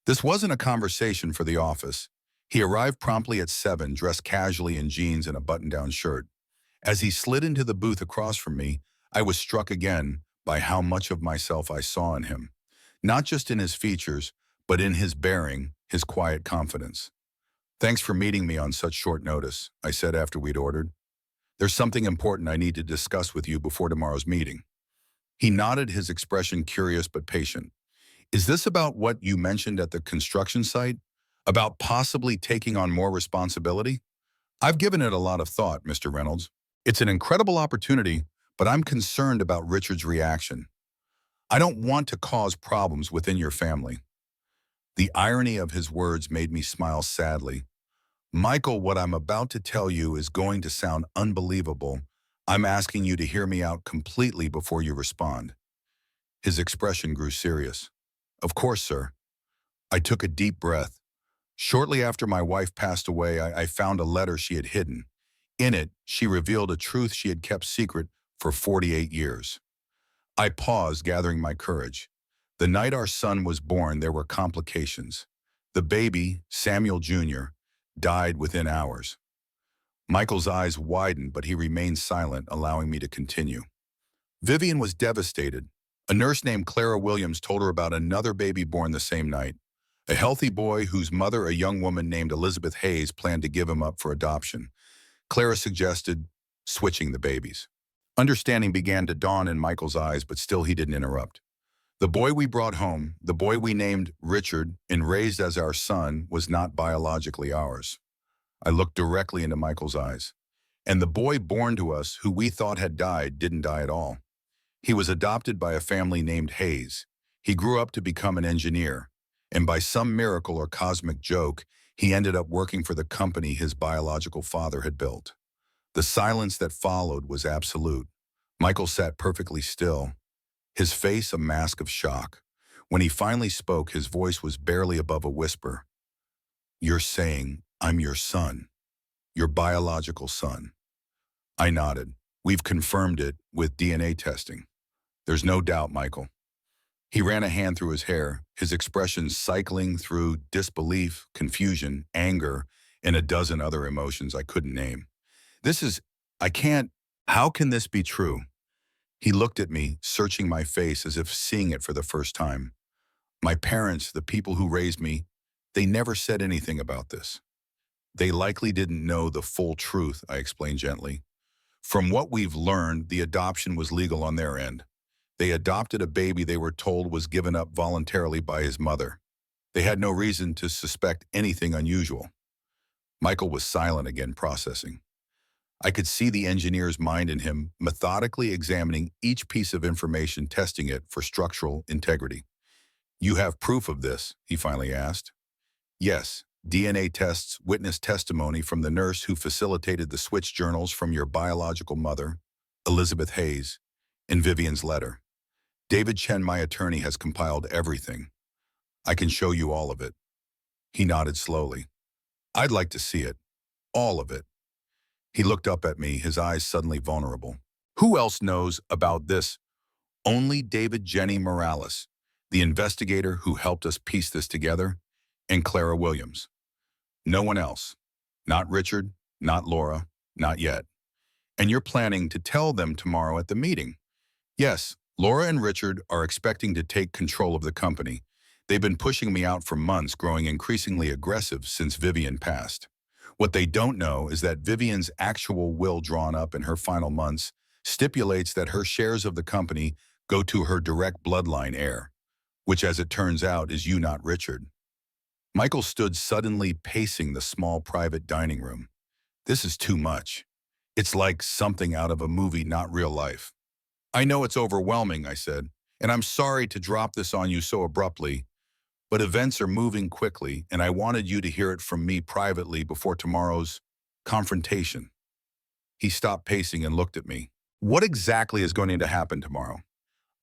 This wasn't a conversation for the office. He arrived promptly at 7, dressed casually in jeans and a button-down shirt. As he slid into the booth across from me, I was struck again by how much of myself I saw in him. Not just in his features, but in his bearing, his quiet confidence. Thanks for meeting me on such short notice, I said after we'd ordered. There's something important I need to discuss with you before tomorrow's meeting. He nodded, his expression curious but patient. Is this about what you mentioned at the construction site? About possibly taking on more responsibility? I've given it a lot of thought, Mr. Reynolds. It's an incredible opportunity, but I'm concerned about Richard's reaction. I don't want to cause problems within your family. The irony of his words made me smile sadly. Michael, what I'm about to tell you is going to sound unbelievable. I'm asking you to hear me out completely before you respond. His expression grew serious. Of course, sir. I took a deep breath. Shortly after my wife passed away, I found a letter she had hidden. In it, she revealed a truth she had kept secret for 48 years. I paused, gathering my courage. The night our son was born, there were complications. The baby, Samuel Jr., died within hours. Michael's eyes widened, but he remained silent, allowing me to continue. Vivian was devastated. A nurse named Clara Williams told her about another baby born the same night, a healthy boy whose mother, a young woman named Elizabeth Hayes, planned to give him up for adoption. Clara suggested switching the babies. Understanding began to dawn in Michael's eyes, but still he didn't interrupt. The boy we brought home, the boy we named Richard and raised as our son, was not biologically ours. I looked directly into Michael's eyes. And the boy born to us, who we thought had died, didn't die at all. He was adopted by a family named Hayes. He grew up to become an engineer, and by some miracle or cosmic joke, he ended up working for the company his biological father had built. The silence that followed was absolute. Michael sat perfectly still, his face a mask of shock. When he finally spoke, his voice was barely above a whisper. "You're saying I'm your son, your biological son." I nodded. "We've confirmed it with DNA testing." "There's no doubt, Michael." He ran a hand through his hair, his expression cycling through disbelief, confusion, anger, and a dozen other emotions I couldn't name. How can this be true?" He looked at me, searching my face as if seeing it for the first time. "My parents, the people who raised me, they never said anything about this." "They likely didn't know the full truth," I explained gently. "From what we've learned, the adoption was legal on their end. They adopted a baby they were told was given up voluntarily by his mother. They had no reason to suspect anything unusual." Michael was silent again, processing. I could see the engineer's mind in him, methodically examining each piece of information, testing it for structural integrity. "You have proof of this?" he finally asked. "Yes, DNA tests, witness testimony from the nurse who facilitated the switch journals from your biological mother, Elizabeth Hayes, and Vivian's letter. David Chen, my attorney, has compiled everything. I can show you all of it." He nodded slowly. "I'd like to see it. All of it." He looked up at me, his eyes suddenly vulnerable. "Who else knows about this?" "Only David Jenny Morales, the investigator who helped us piece this together, and Clara Williams. No one else. Not Richard, not Laura, not yet. And you're planning to tell them tomorrow at the meeting?" "Yes, Laura and Richard are expecting to take control of the company. They've been pushing me out for months, growing increasingly aggressive since Vivian passed. What they don't know is that Vivian's actual will, drawn up in her final months, stipulates that her shares of the company go to her direct bloodline heir, which, as it turns out, is you, not Richard." Michael stood suddenly, pacing the small private dining room. "This is too much. It's like something out of a movie, not real life." "I know it's overwhelming," I said, "and I'm sorry to drop this on you so abruptly, but events are moving quickly, and I wanted you to hear it from me privately before tomorrow's confrontation." He stopped pacing and looked at me. "What exactly is going to happen tomorrow?"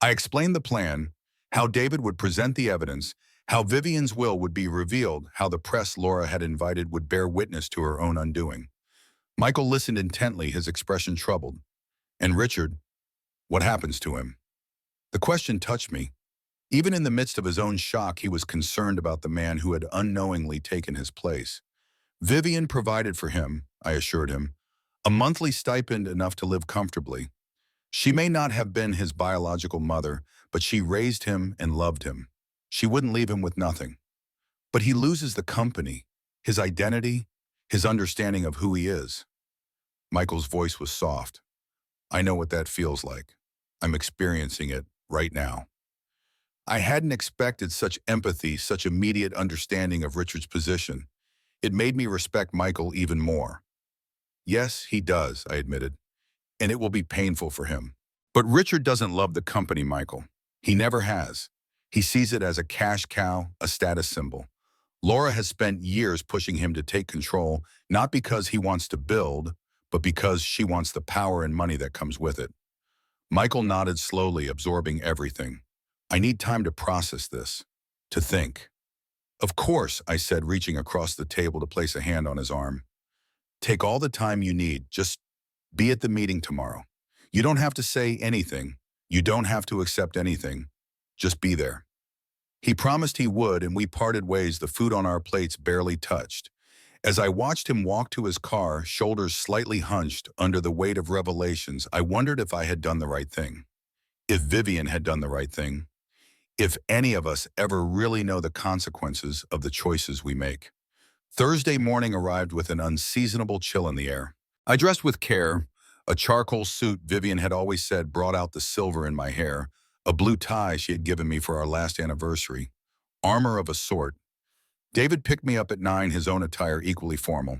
I explained the plan, how David would present the evidence, how Vivian's will would be revealed, how the press Laura had invited would bear witness to her own undoing. Michael listened intently, his expression troubled. "And Richard, what happens to him?" The question touched me. Even in the midst of his own shock, he was concerned about the man who had unknowingly taken his place. "Vivian provided for him," I assured him, "a monthly stipend enough to live comfortably. She may not have been his biological mother, but she raised him and loved him. She wouldn't leave him with nothing. But he loses the company, his identity, his understanding of who he is." Michael's voice was soft. "I know what that feels like. I'm experiencing it right now." I hadn't expected such empathy, such immediate understanding of Richard's position. It made me respect Michael even more. "Yes, he does," I admitted, "and it will be painful for him. But Richard doesn't love the company, Michael. He never has. He sees it as a cash cow, a status symbol. Laura has spent years pushing him to take control, not because he wants to build, but because she wants the power and money that comes with it." Michael nodded slowly, absorbing everything. "I need time to process this, to think." "Of course," I said, reaching across the table to place a hand on his arm. Take all the time you need. Just be at the meeting tomorrow. You don't have to say anything. You don't have to accept anything. Just be there. He promised he would, and we parted ways, the food on our plates barely touched. As I watched him walk to his car, shoulders slightly hunched under the weight of revelations, I wondered if I had done the right thing. If Vivian had done the right thing. If any of us ever really know the consequences of the choices we make. Thursday morning arrived with an unseasonable chill in the air. I dressed with care, a charcoal suit Vivian had always said brought out the silver in my hair, a blue tie she had given me for our last anniversary, armor of a sort. David picked me up at 9, his own attire equally formal.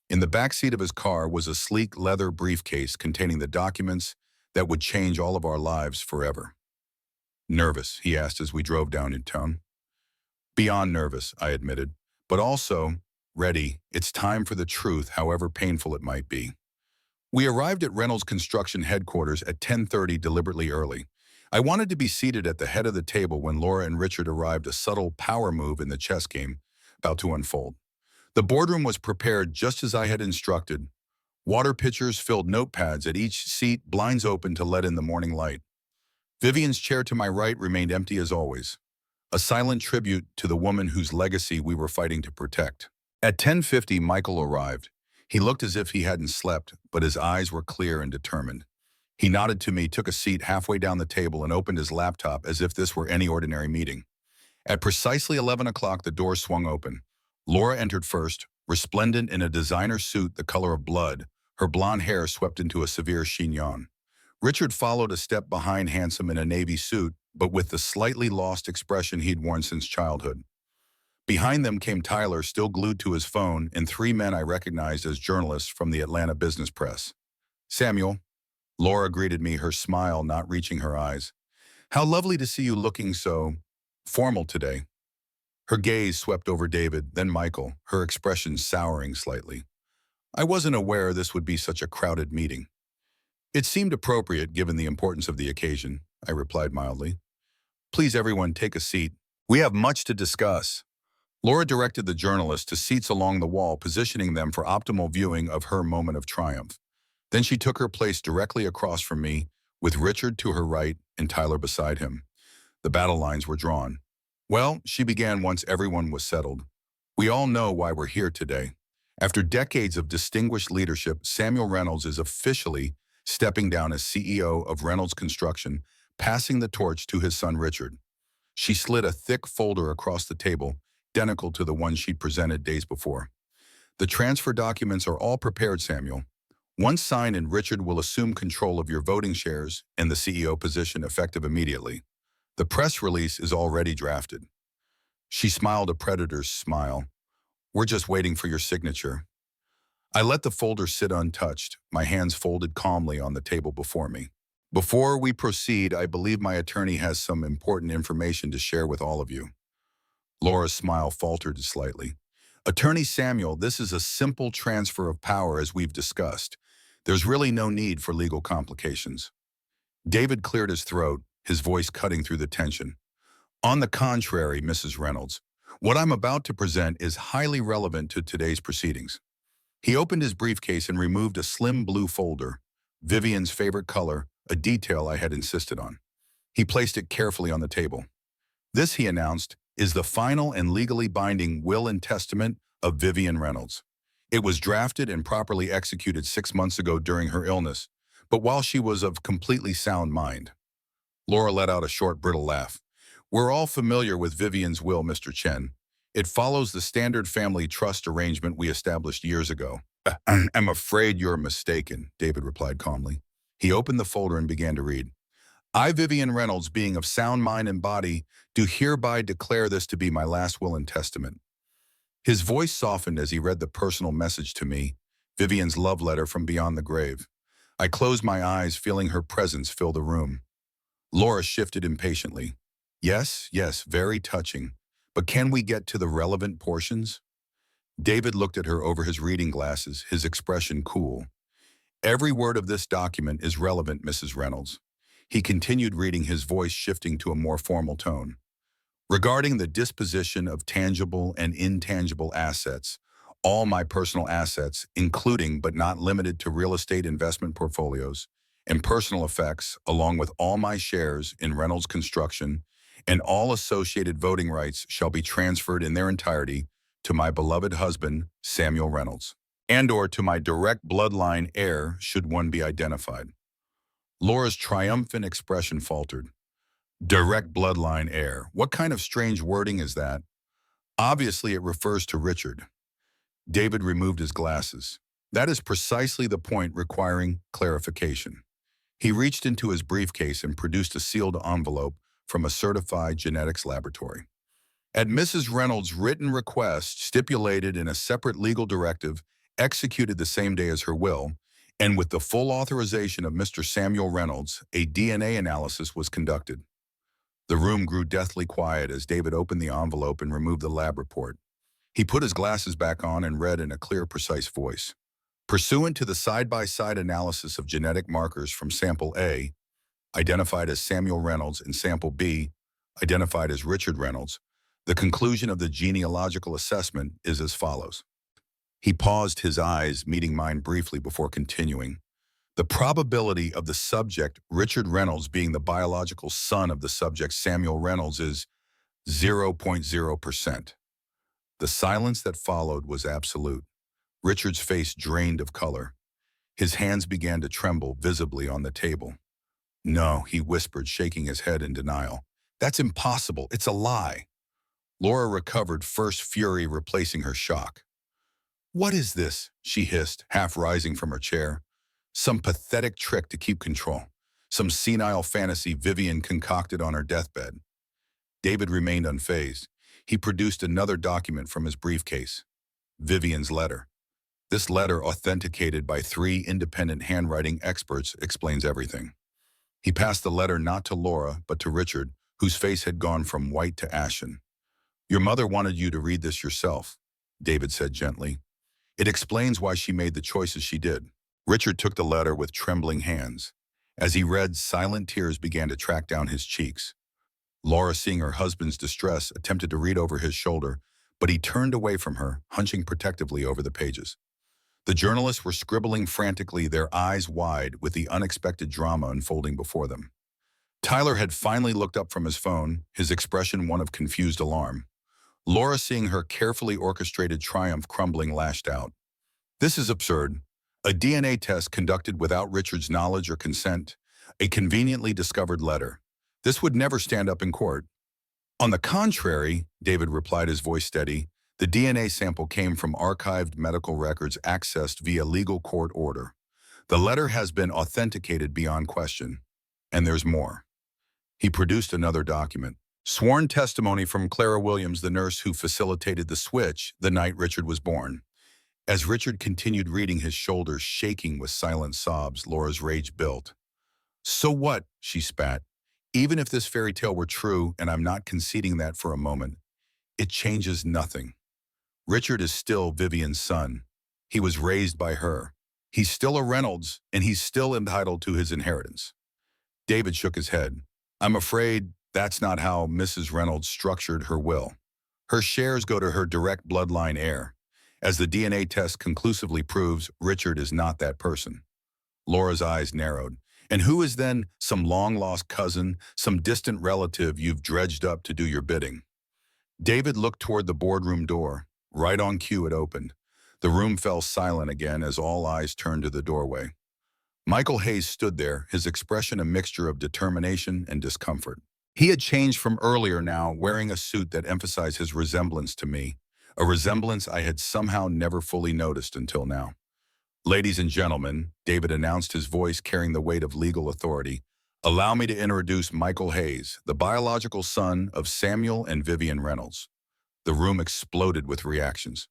In the back seat of his car was a sleek leather briefcase containing the documents that would change all of our lives forever. Nervous, he asked as we drove down in town. Beyond nervous, I admitted, but also ready. It's time for the truth, however painful it might be. We arrived at Reynolds Construction headquarters at 10:30, deliberately early. I wanted to be seated at the head of the table when Laura and Richard arrived, a subtle power move in the chess game about to unfold. The boardroom was prepared just as I had instructed. Water pitchers filled notepads at each seat, blinds open to let in the morning light. Vivian's chair to my right remained empty as always, a silent tribute to the woman whose legacy we were fighting to protect. At 10:50, Michael arrived. He looked as if he hadn't slept, but his eyes were clear and determined. He nodded to me, took a seat halfway down the table, and opened his laptop as if this were any ordinary meeting. At precisely 11 o'clock, the door swung open. Laura entered first, resplendent in a designer suit the color of blood, her blonde hair swept into a severe chignon. Richard followed a step behind, handsome in a navy suit, but with the slightly lost expression he'd worn since childhood. Behind them came Tyler, still glued to his phone, and 3 men I recognized as journalists from the Atlanta business press. Samuel, Laura greeted me, her smile not reaching her eyes. How lovely to see you looking so formal today. Her gaze swept over David, then Michael, her expression souring slightly. I wasn't aware this would be such a crowded meeting. It seemed appropriate given the importance of the occasion, I replied mildly. Please everyone take a seat. We have much to discuss. Laura directed the journalists to seats along the wall, positioning them for optimal viewing of her moment of triumph. Then she took her place directly across from me, with Richard to her right and Tyler beside him. The battle lines were drawn. Well, she began once everyone was settled. We all know why we're here today. After decades of distinguished leadership, Samuel Reynolds is officially stepping down as CEO of Reynolds Construction, passing the torch to his son Richard. She slid a thick folder across the table, identical to the one she'd presented days before. The transfer documents are all prepared, Samuel. Once signed, and Richard will assume control of your voting shares and the CEO position effective immediately. The press release is already drafted. She smiled a predator's smile. We're just waiting for your signature. I let the folder sit untouched, my hands folded calmly on the table before me. Before we proceed, I believe my attorney has some important information to share with all of you. Laura's smile faltered slightly. Attorney Samuel, this is a simple transfer of power as we've discussed. There's really no need for legal complications. David cleared his throat, his voice cutting through the tension. On the contrary, Mrs. Reynolds, what I'm about to present is highly relevant to today's proceedings. He opened his briefcase and removed a slim blue folder, Vivian's favorite color, a detail I had insisted on. He placed it carefully on the table. This, he announced, is the final and legally binding will and testament of Vivian Reynolds. It was drafted and properly executed 6 months ago during her illness, but while she was of completely sound mind. Laura let out a short, brittle laugh. We're all familiar with Vivian's will, Mr. Chen. It follows the standard family trust arrangement we established years ago. I'm afraid you're mistaken, David replied calmly. He opened the folder and began to read. I, Vivian Reynolds, being of sound mind and body, do hereby declare this to be my last will and testament. His voice softened as he read the personal message to me, Vivian's love letter from beyond the grave. I closed my eyes, feeling her presence fill the room. Laura shifted impatiently. Yes, very touching. But can we get to the relevant portions? David looked at her over his reading glasses, his expression cool. Every word of this document is relevant, Mrs. Reynolds. He continued reading, his voice shifting to a more formal tone. Regarding the disposition of tangible and intangible assets, all my personal assets, including but not limited to real estate investment portfolios and personal effects, along with all my shares in Reynolds Construction, and all associated voting rights shall be transferred in their entirety to my beloved husband, Samuel Reynolds, and/or to my direct bloodline heir should one be identified. Laura's triumphant expression faltered. Direct bloodline heir. What kind of strange wording is that? Obviously, it refers to Richard. David removed his glasses. That is precisely the point requiring clarification. He reached into his briefcase and produced a sealed envelope from a certified genetics laboratory. At Mrs. Reynolds' written request, stipulated in a separate legal directive, executed the same day as her will, and with the full authorization of Mr. Samuel Reynolds, a DNA analysis was conducted. The room grew deathly quiet as David opened the envelope and removed the lab report. He put his glasses back on and read in a clear, precise voice. Pursuant to the side-by-side analysis of genetic markers from sample A, identified as Samuel Reynolds, and sample B, identified as Richard Reynolds, the conclusion of the genealogical assessment is as follows. He paused, his eyes meeting mine briefly before continuing. The probability of the subject, Richard Reynolds, being the biological son of the subject, Samuel Reynolds, is 0.0%. The silence that followed was absolute. Richard's face drained of color. His hands began to tremble visibly on the table. No, he whispered, shaking his head in denial. That's impossible. It's a lie. Laura recovered, first fury replacing her shock. What is this? She hissed, half rising from her chair. Some pathetic trick to keep control. Some senile fantasy Vivian concocted on her deathbed. David remained unfazed. He produced another document from his briefcase. Vivian's letter. This letter, authenticated by 3 independent handwriting experts, explains everything. He passed the letter not to Laura, but to Richard, whose face had gone from white to ashen. Your mother wanted you to read this yourself, David said gently. It explains why she made the choices she did. Richard took the letter with trembling hands. As he read, silent tears began to track down his cheeks. Laura, seeing her husband's distress, attempted to read over his shoulder, but he turned away from her, hunching protectively over the pages. The journalists were scribbling frantically, their eyes wide with the unexpected drama unfolding before them. Tyler had finally looked up from his phone, his expression one of confused alarm. Laura, seeing her carefully orchestrated triumph crumbling, lashed out. This is absurd. A DNA test conducted without Richard's knowledge or consent. A conveniently discovered letter. This would never stand up in court. On the contrary, David replied, his voice steady, the DNA sample came from archived medical records accessed via legal court order. The letter has been authenticated beyond question. And there's more. He produced another document. Sworn testimony from Clara Williams, the nurse who facilitated the switch the night Richard was born. As Richard continued reading, his shoulders shaking with silent sobs, Laura's rage built. So what? She spat. Even if this fairy tale were true, and I'm not conceding that for a moment, it changes nothing. Richard is still Vivian's son. He was raised by her. He's still a Reynolds, and he's still entitled to his inheritance. David shook his head. I'm afraid that's not how Mrs. Reynolds structured her will. Her shares go to her direct bloodline heir. As the DNA test conclusively proves, Richard is not that person. Laura's eyes narrowed. And who is then some long-lost cousin, some distant relative you've dredged up to do your bidding? David looked toward the boardroom door. Right on cue, it opened. The room fell silent again as all eyes turned to the doorway. Michael Hayes stood there, his expression a mixture of determination and discomfort. He had changed from earlier now, wearing a suit that emphasized his resemblance to me, a resemblance I had somehow never fully noticed until now. Ladies and gentlemen, David announced, his voice carrying the weight of legal authority, allow me to introduce Michael Hayes, the biological son of Samuel and Vivian Reynolds. The room exploded with reactions.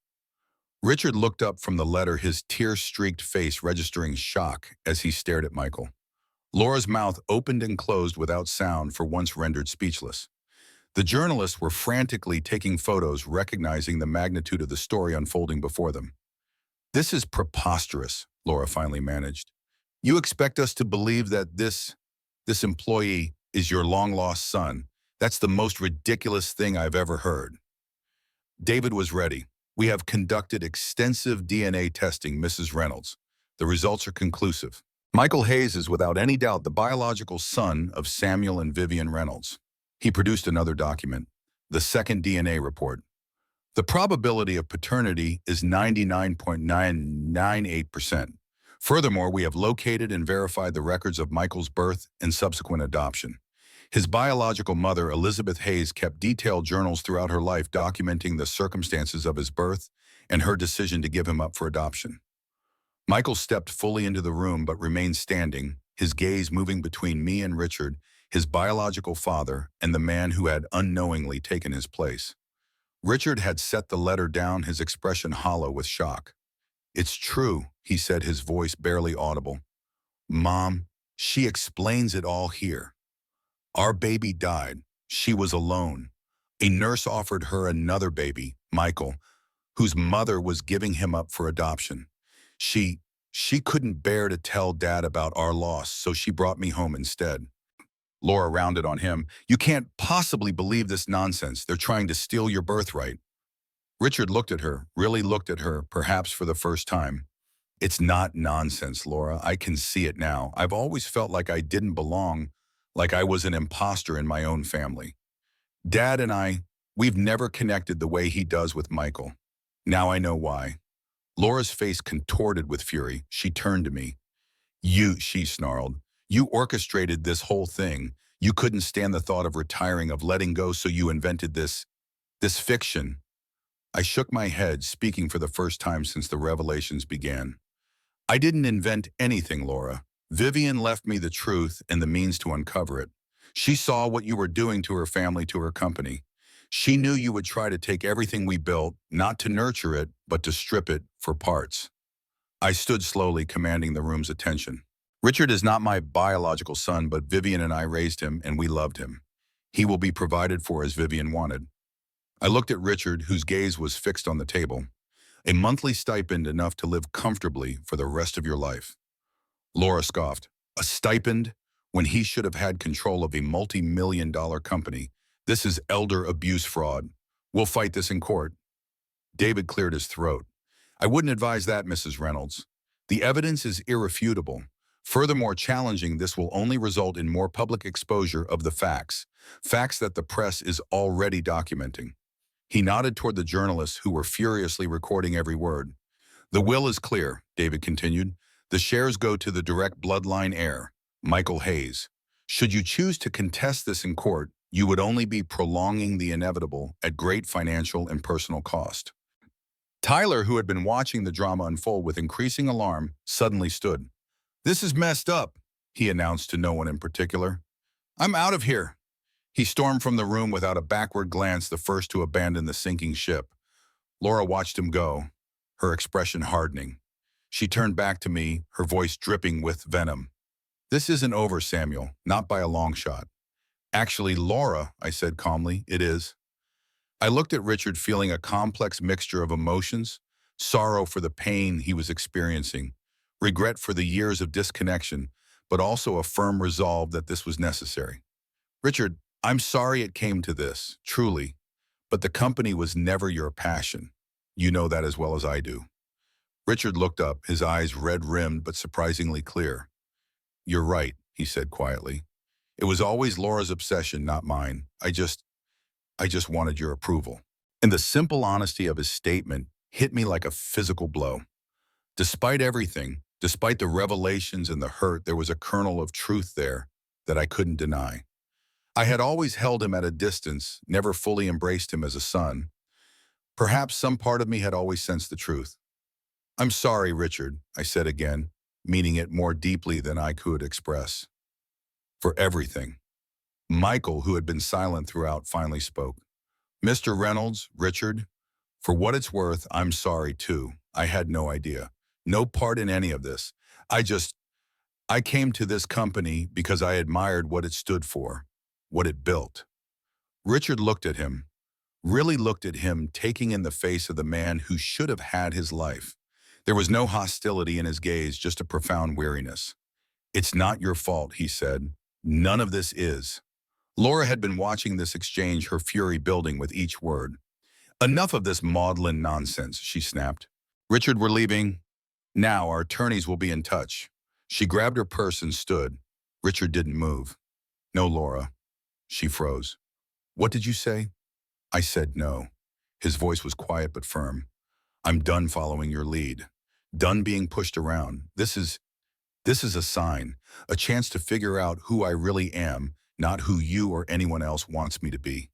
Richard looked up from the letter, his tear-streaked face registering shock as he stared at Michael. Laura's mouth opened and closed without sound, for once rendered speechless. The journalists were frantically taking photos, recognizing the magnitude of the story unfolding before them. This is preposterous, Laura finally managed. You expect us to believe that this employee is your long-lost son? That's the most ridiculous thing I've ever heard. David was ready. We have conducted extensive DNA testing, Mrs. Reynolds. The results are conclusive. Michael Hayes is without any doubt the biological son of Samuel and Vivian Reynolds. He produced another document, the second DNA report. The probability of paternity is 99.998%. Furthermore, we have located and verified the records of Michael's birth and subsequent adoption. His biological mother, Elizabeth Hayes, kept detailed journals throughout her life documenting the circumstances of his birth and her decision to give him up for adoption. Michael stepped fully into the room but remained standing, his gaze moving between me and Richard, his biological father, and the man who had unknowingly taken his place. Richard had set the letter down, his expression hollow with shock. "It's true," he said, his voice barely audible. "Mom, she explains it all here. Our baby died. She was alone. A nurse offered her another baby, Michael, whose mother was giving him up for adoption. She couldn't bear to tell Dad about our loss, so she brought me home instead." Laura rounded on him. "You can't possibly believe this nonsense. They're trying to steal your birthright." Richard looked at her, really looked at her, perhaps for the first time. "It's not nonsense, Laura. I can see it now. I've always felt like I didn't belong, like I was an imposter in my own family. Dad and we've never connected the way he does with Michael. Now I know why." Laura's face contorted with fury. She turned to me. She snarled. "You orchestrated this whole thing. You couldn't stand the thought of retiring, of letting go, so you invented this fiction." I shook my head, speaking for the first time since the revelations began. "I didn't invent anything, Laura. Vivian left me the truth and the means to uncover it. She saw what you were doing to her family, to her company. She knew you would try to take everything we built, not to nurture it, but to strip it for parts." I stood slowly, commanding the room's attention. "Richard is not my biological son, but Vivian and I raised him, and we loved him. He will be provided for as Vivian wanted." I looked at Richard, whose gaze was fixed on the table. "A monthly stipend enough to live comfortably for the rest of your life." Laura scoffed. "A stipend? When he should have had control of a multi-million-dollar company. This is elder abuse fraud. We'll fight this in court." David cleared his throat. "I wouldn't advise that, Mrs. Reynolds. The evidence is irrefutable. Furthermore, challenging this will only result in more public exposure of the facts that the press is already documenting." He nodded toward the journalists who were furiously recording every word. "The will is clear," David continued. "The shares go to the direct bloodline heir, Michael Hayes. Should you choose to contest this in court, you would only be prolonging the inevitable at great financial and personal cost." Tyler, who had been watching the drama unfold with increasing alarm, suddenly stood. "This is messed up," he announced to no one in particular. "I'm out of here." He stormed from the room without a backward glance, the first to abandon the sinking ship. Laura watched him go, her expression hardening. She turned back to me, her voice dripping with venom. "This isn't over, Samuel, not by a long shot." "Actually, Laura," I said calmly, "it is." I looked at Richard, feeling a complex mixture of emotions, sorrow for the pain he was experiencing, regret for the years of disconnection, but also a firm resolve that this was necessary. "Richard, I'm sorry it came to this, truly, but the company was never your passion. You know that as well as I do." Richard looked up, his eyes red-rimmed but surprisingly clear. "You're right," he said quietly. "It was always Laura's obsession, not mine. I just wanted your approval." And the simple honesty of his statement hit me like a physical blow. Despite everything, despite the revelations and the hurt, there was a kernel of truth there that I couldn't deny. I had always held him at a distance, never fully embraced him as a son. Perhaps some part of me had always sensed the truth. "I'm sorry, Richard," I said again, meaning it more deeply than I could express. "For everything." Michael, who had been silent throughout, finally spoke. "Mr. Reynolds, Richard, for what it's worth, I'm sorry too. I had no idea. No part in any of this. I came to this company because I admired what it stood for, what it built." Richard looked at him, really looked at him, taking in the face of the man who should have had his life. There was no hostility in his gaze, just a profound weariness. "It's not your fault," he said. "None of this is." Laura had been watching this exchange, her fury building with each word. Enough of this maudlin nonsense, she snapped. Richard, we're leaving. Now, our attorneys will be in touch. She grabbed her purse and stood. Richard didn't move. No, Laura. She froze. What did you say? I said no. His voice was quiet but firm. I'm done following your lead. Done being pushed around. This is a sign, a chance to figure out who I really am, not who you or anyone else wants me to be.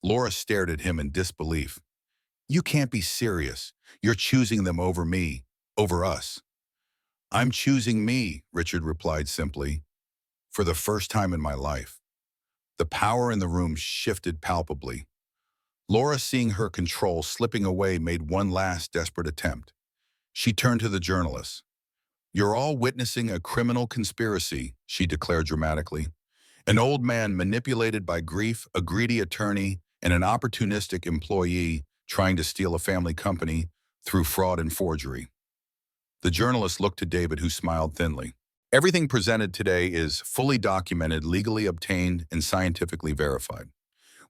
Laura stared at him in disbelief. You can't be serious. You're choosing them over me, over us. I'm choosing me, Richard replied simply. For the first time in my life. The power in the room shifted palpably. Laura, seeing her control slipping away, made one last desperate attempt. She turned to the journalists. You're all witnessing a criminal conspiracy, she declared dramatically. An old man manipulated by grief, a greedy attorney, and an opportunistic employee trying to steal a family company through fraud and forgery. The journalist looked to David, who smiled thinly. Everything presented today is fully documented, legally obtained, and scientifically verified.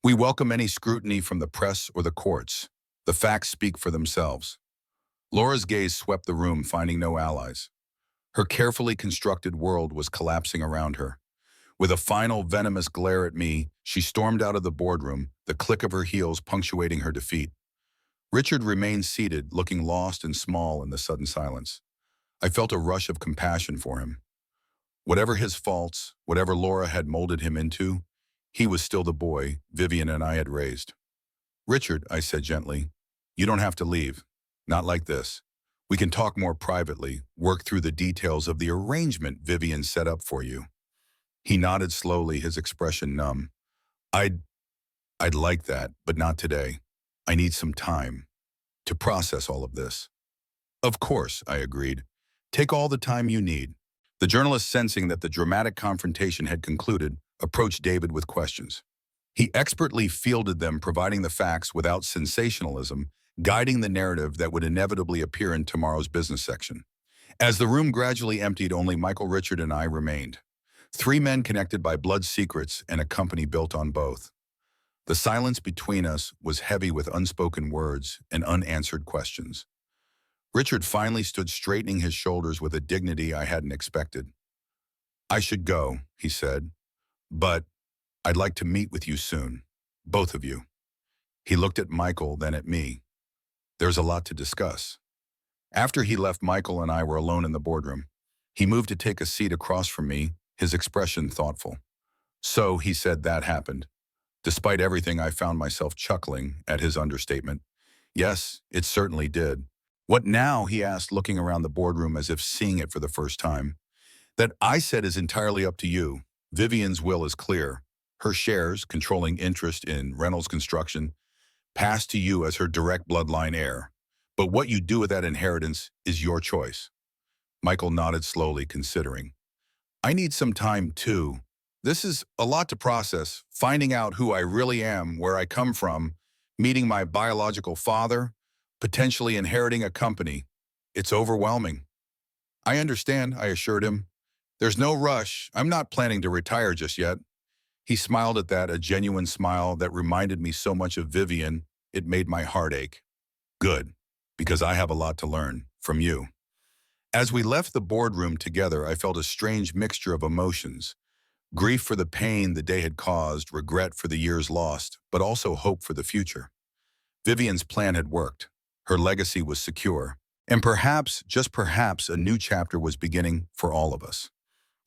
We welcome any scrutiny from the press or the courts. The facts speak for themselves. Laura's gaze swept the room, finding no allies. Her carefully constructed world was collapsing around her. With a final venomous glare at me, she stormed out of the boardroom, the click of her heels punctuating her defeat. Richard remained seated, looking lost and small in the sudden silence. I felt a rush of compassion for him. Whatever his faults, whatever Laura had molded him into, he was still the boy Vivian and I had raised. Richard, I said gently, you don't have to leave. Not like this. We can talk more privately, work through the details of the arrangement Vivian set up for you. He nodded slowly, his expression numb. I'd like that, but not today. I need some time to process all of this. Of course, I agreed. Take all the time you need. The journalist, sensing that the dramatic confrontation had concluded, approached David with questions. He expertly fielded them, providing the facts without sensationalism, guiding the narrative that would inevitably appear in tomorrow's business section. As the room gradually emptied, only Michael, Richard, and I remained. Three men connected by blood secrets and a company built on both. The silence between us was heavy with unspoken words and unanswered questions. Richard finally stood, straightening his shoulders with a dignity I hadn't expected. I should go, he said, but I'd like to meet with you soon, both of you. He looked at Michael, then at me. There's a lot to discuss. After he left, Michael and I were alone in the boardroom. He moved to take a seat across from me, his expression thoughtful. So, he said, that happened. Despite everything, I found myself chuckling at his understatement. Yes, it certainly did. What now, he asked, looking around the boardroom as if seeing it for the first time. That I said is entirely up to you. Vivian's will is clear. Her shares, controlling interest in Reynolds Construction, pass to you as her direct bloodline heir. But what you do with that inheritance is your choice. Michael nodded slowly, considering. I need some time, too. This is a lot to process, finding out who I really am, where I come from, meeting my biological father, potentially inheriting a company. It's overwhelming. I understand, I assured him. There's no rush. I'm not planning to retire just yet. He smiled at that, a genuine smile that reminded me so much of Vivian, it made my heart ache. Good, because I have a lot to learn from you. As we left the boardroom together, I felt a strange mixture of emotions. Grief for the pain the day had caused, regret for the years lost, but also hope for the future. Vivian's plan had worked. Her legacy was secure. And perhaps, just perhaps, a new chapter was beginning for all of us.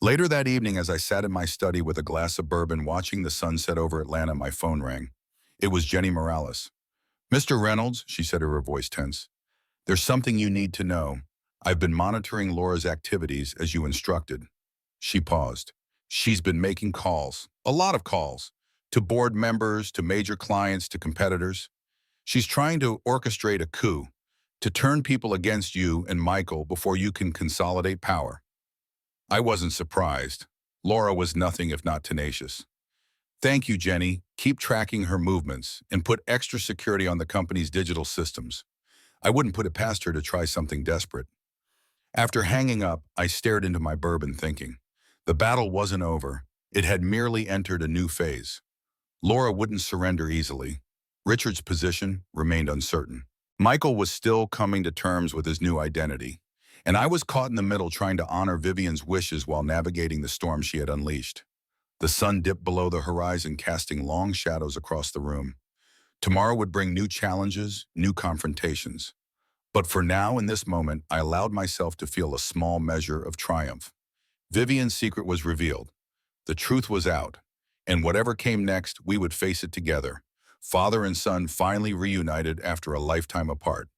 Later that evening, as I sat in my study with a glass of bourbon watching the sunset over Atlanta, my phone rang. It was Jenny Morales. Mr. Reynolds, she said, her voice tense. There's something you need to know. I've been monitoring Laura's activities as you instructed. She paused. She's been making calls, a lot of calls, to board members, to major clients, to competitors. She's trying to orchestrate a coup, to turn people against you and Michael before you can consolidate power. I wasn't surprised. Laura was nothing if not tenacious. Thank you, Jenny. Keep tracking her movements and put extra security on the company's digital systems. I wouldn't put it past her to try something desperate. After hanging up, I stared into my bourbon thinking. The battle wasn't over. It had merely entered a new phase. Laura wouldn't surrender easily. Richard's position remained uncertain. Michael was still coming to terms with his new identity, and I was caught in the middle trying to honor Vivian's wishes while navigating the storm she had unleashed. The sun dipped below the horizon, casting long shadows across the room. Tomorrow would bring new challenges, new confrontations. But for now, in this moment, I allowed myself to feel a small measure of triumph. Vivian's secret was revealed. The truth was out. And whatever came next, we would face it together. Father and son finally reunited after a lifetime apart.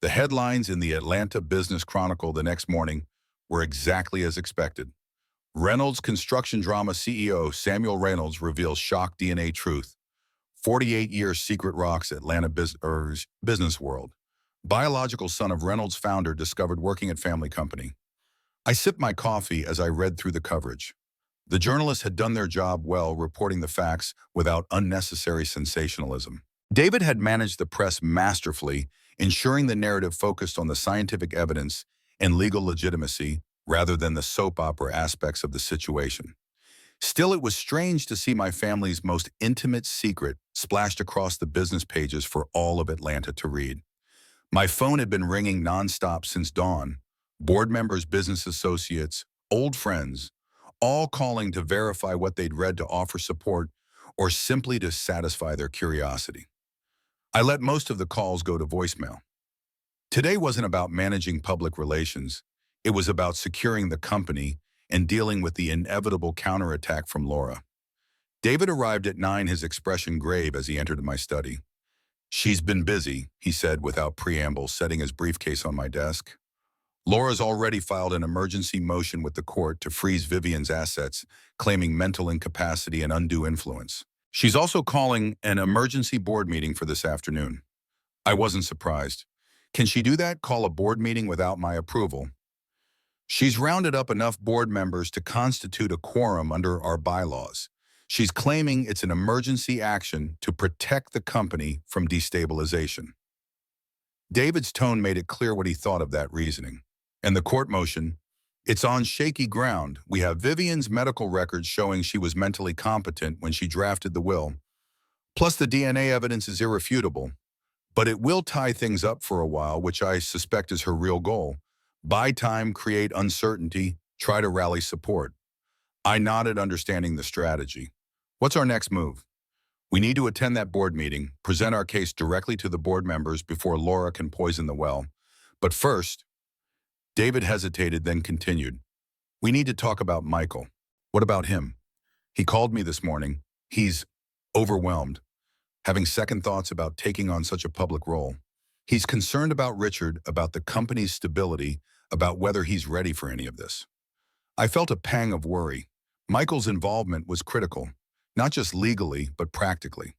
The headlines in the Atlanta Business Chronicle the next morning were exactly as expected. Reynolds construction drama CEO Samuel Reynolds reveals shock DNA truth. 48-year secret rocks Atlanta business world. Biological son of Reynolds founder discovered working at family company. I sipped my coffee as I read through the coverage. The journalists had done their job well, reporting the facts without unnecessary sensationalism. David had managed the press masterfully, ensuring the narrative focused on the scientific evidence and legal legitimacy rather than the soap opera aspects of the situation. Still, it was strange to see my family's most intimate secret splashed across the business pages for all of Atlanta to read. My phone had been ringing nonstop since dawn. Board members, business associates, old friends, all calling to verify what they'd read to offer support or simply to satisfy their curiosity. I let most of the calls go to voicemail. Today wasn't about managing public relations. It was about securing the company and dealing with the inevitable counterattack from Laura. David arrived at 9, his expression grave as he entered my study. "She's been busy," he said without preamble, setting his briefcase on my desk. "Laura's already filed an emergency motion with the court to freeze Vivian's assets, claiming mental incapacity and undue influence. She's also calling an emergency board meeting for this afternoon." I wasn't surprised. Can she do that, call a board meeting without my approval? She's rounded up enough board members to constitute a quorum under our bylaws. She's claiming it's an emergency action to protect the company from destabilization. David's tone made it clear what he thought of that reasoning. And the court motion, it's on shaky ground. We have Vivian's medical records showing she was mentally competent when she drafted the will. Plus the DNA evidence is irrefutable. But it will tie things up for a while, which I suspect is her real goal. Buy time, create uncertainty, try to rally support. I nodded, understanding the strategy. What's our next move? We need to attend that board meeting, present our case directly to the board members before Laura can poison the well. But first, David hesitated, then continued. We need to talk about Michael. What about him? He called me this morning. He's overwhelmed, having second thoughts about taking on such a public role. He's concerned about Richard, about the company's stability, about whether he's ready for any of this. I felt a pang of worry. Michael's involvement was critical, not just legally, but practically.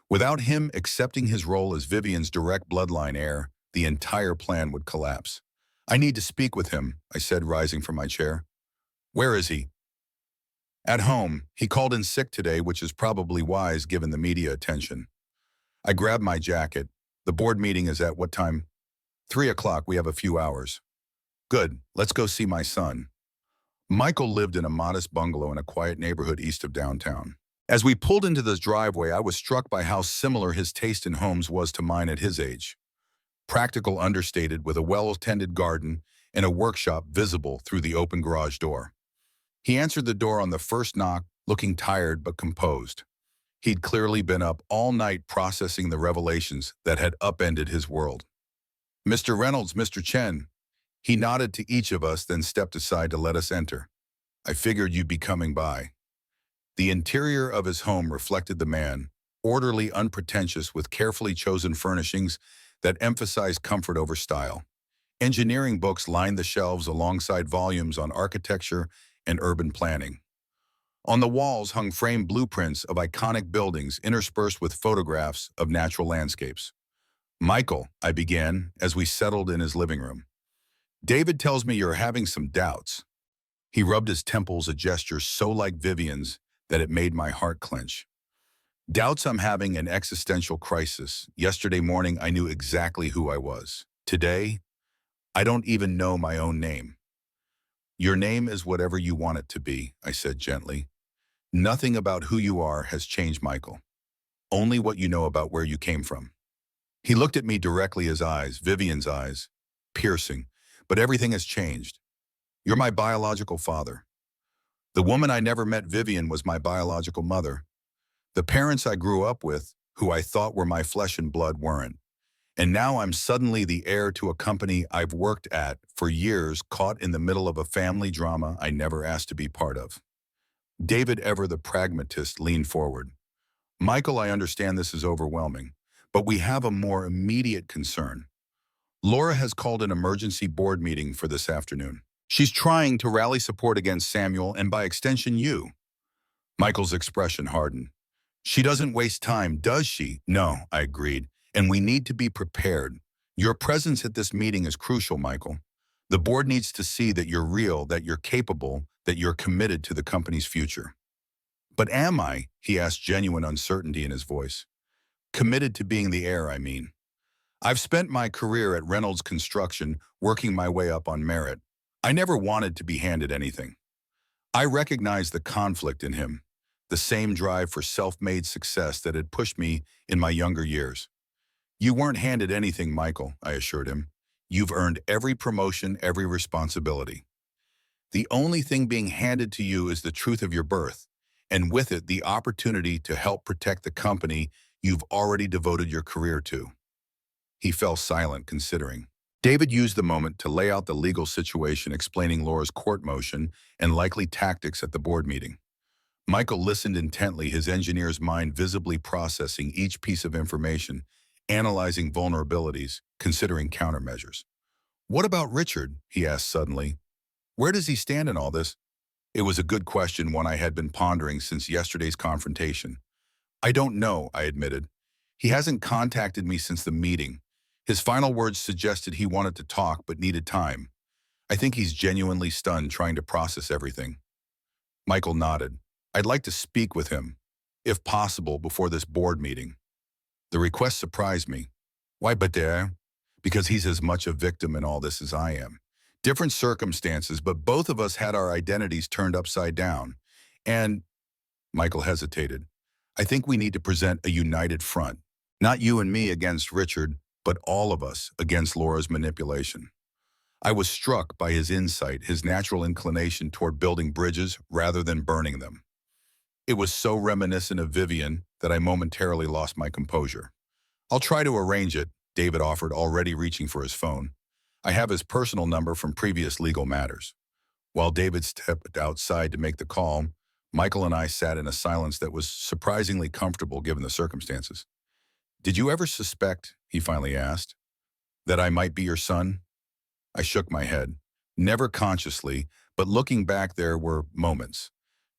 Without him accepting his role as Vivian's direct bloodline heir, the entire plan would collapse. I need to speak with him, I said, rising from my chair. Where is he? At home. He called in sick today, which is probably wise given the media attention. I grabbed my jacket. The board meeting is at what time? 3 o'clock, we have a few hours. Good, let's go see my son. Michael lived in a modest bungalow in a quiet neighborhood east of downtown. As we pulled into this driveway, I was struck by how similar his taste in homes was to mine at his age. Practical, understated, with a well-tended garden and a workshop visible through the open garage door. He answered the door on the first knock, looking tired but composed. He'd clearly been up all night processing the revelations that had upended his world. Mr. Reynolds, Mr. Chen. He nodded to each of us, then stepped aside to let us enter. I figured you'd be coming by. The interior of his home reflected the man, orderly, unpretentious, with carefully chosen furnishings that emphasized comfort over style. Engineering books lined the shelves alongside volumes on architecture and urban planning. On the walls hung framed blueprints of iconic buildings interspersed with photographs of natural landscapes. Michael, I began as we settled in his living room. David tells me you're having some doubts. He rubbed his temples, a gesture so like Vivian's that it made my heart clench. Doubts I'm having an existential crisis. Yesterday morning, I knew exactly who I was. Today, I don't even know my own name. Your name is whatever you want it to be, I said gently. Nothing about who you are has changed, Michael. only what you know about where you came from. He looked at me directly, his eyes, Vivian's eyes, piercing. But everything has changed. You're my biological father. The woman I never met, Vivian, was my biological mother. The parents I grew up with, who I thought were my flesh and blood, weren't. And now I'm suddenly the heir to a company I've worked at for years, caught in the middle of a family drama I never asked to be part of. David, ever the pragmatist, leaned forward. Michael, I understand this is overwhelming, but we have a more immediate concern. Laura has called an emergency board meeting for this afternoon. She's trying to rally support against Samuel and by extension you. Michael's expression hardened. She doesn't waste time, does she? No, I agreed, and we need to be prepared. Your presence at this meeting is crucial, Michael. The board needs to see that you're real, that you're capable, that you're committed to the company's future. But am I? He asked, genuine uncertainty in his voice. Committed to being the heir, I mean. I've spent my career at Reynolds Construction, working my way up on merit. I never wanted to be handed anything. I recognized the conflict in him, the same drive for self-made success that had pushed me in my younger years. You weren't handed anything, Michael, I assured him. You've earned every promotion, every responsibility. The only thing being handed to you is the truth of your birth, and with it, the opportunity to help protect the company you've already devoted your career to. He fell silent, considering. David used the moment to lay out the legal situation, explaining Laura's court motion and likely tactics at the board meeting. Michael listened intently, his engineer's mind visibly processing each piece of information, analyzing vulnerabilities, considering countermeasures. What about Richard? He asked suddenly. Where does he stand in all this? It was a good question, one I had been pondering since yesterday's confrontation. I don't know, I admitted. He hasn't contacted me since the meeting. His final words suggested he wanted to talk but needed time. I think he's genuinely stunned, trying to process everything. Michael nodded. I'd like to speak with him, if possible, before this board meeting. The request surprised me. Why betrayal? Because he's as much a victim in all this as I am. Different circumstances, but both of us had our identities turned upside down. And Michael hesitated. I think we need to present a united front. Not you and me against Richard, but all of us against Laura's manipulation. I was struck by his insight, his natural inclination toward building bridges rather than burning them. It was so reminiscent of Vivian that I momentarily lost my composure. I'll try to arrange it, David offered, already reaching for his phone. I have his personal number from previous legal matters. While David stepped outside to make the call, Michael and I sat in a silence that was surprisingly comfortable given the circumstances. Did you ever suspect, he finally asked, that I might be your son? I shook my head. Never consciously, but looking back, there were moments.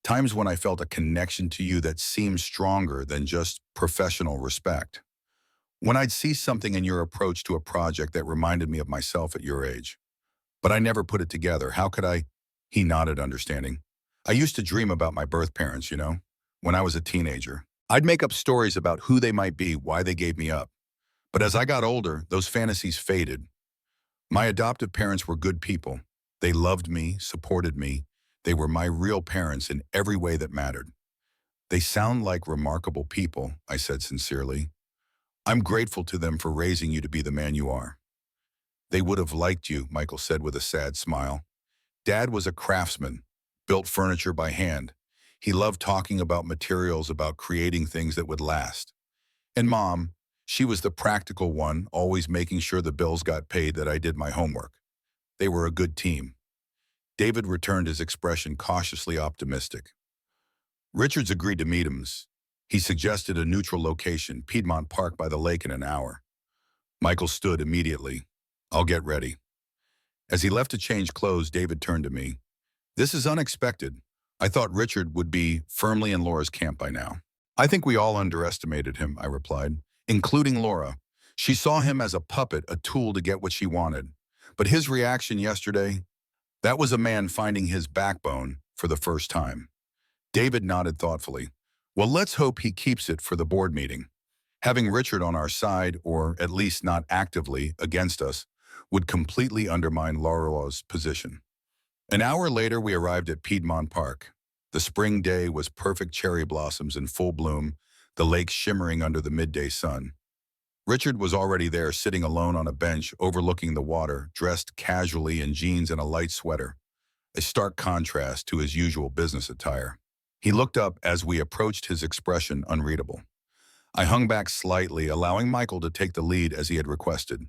Times when I felt a connection to you that seemed stronger than just professional respect. When I'd see something in your approach to a project that reminded me of myself at your age. But I never put it together. How could I? He nodded, understanding. I used to dream about my birth parents, when I was a teenager. I'd make up stories about who they might be, why they gave me up. But as I got older, those fantasies faded. My adoptive parents were good people. They loved me, supported me. They were my real parents in every way that mattered. They sound like remarkable people, I said sincerely. I'm grateful to them for raising you to be the man you are. They would have liked you, Michael said with a sad smile. Dad was a craftsman, built furniture by hand. He loved talking about materials, about creating things that would last. And Mom, she was the practical one, always making sure the bills got paid, that I did my homework. They were a good team. David returned, his expression cautiously optimistic. Richards agreed to meet him. He suggested a neutral location, Piedmont Park by the lake, in an hour. Michael stood immediately. I'll get ready. As he left to change clothes, David turned to me. This is unexpected. I thought Richard would be firmly in Laura's camp by now. I think we all underestimated him, I replied, including Laura. She saw him as a puppet, a tool to get what she wanted. But his reaction yesterday, that was a man finding his backbone for the first time. David nodded thoughtfully. Well, let's hope he keeps it for the board meeting. Having Richard on our side, or at least not actively against us, would completely undermine Laura's position. An hour later, we arrived at Piedmont Park. The spring day was perfect, cherry blossoms in full bloom, the lake shimmering under the midday sun. Richard was already there, sitting alone on a bench overlooking the water, dressed casually in jeans and a light sweater, a stark contrast to his usual business attire. He looked up as we approached, his expression unreadable. I hung back slightly, allowing Michael to take the lead as he had requested.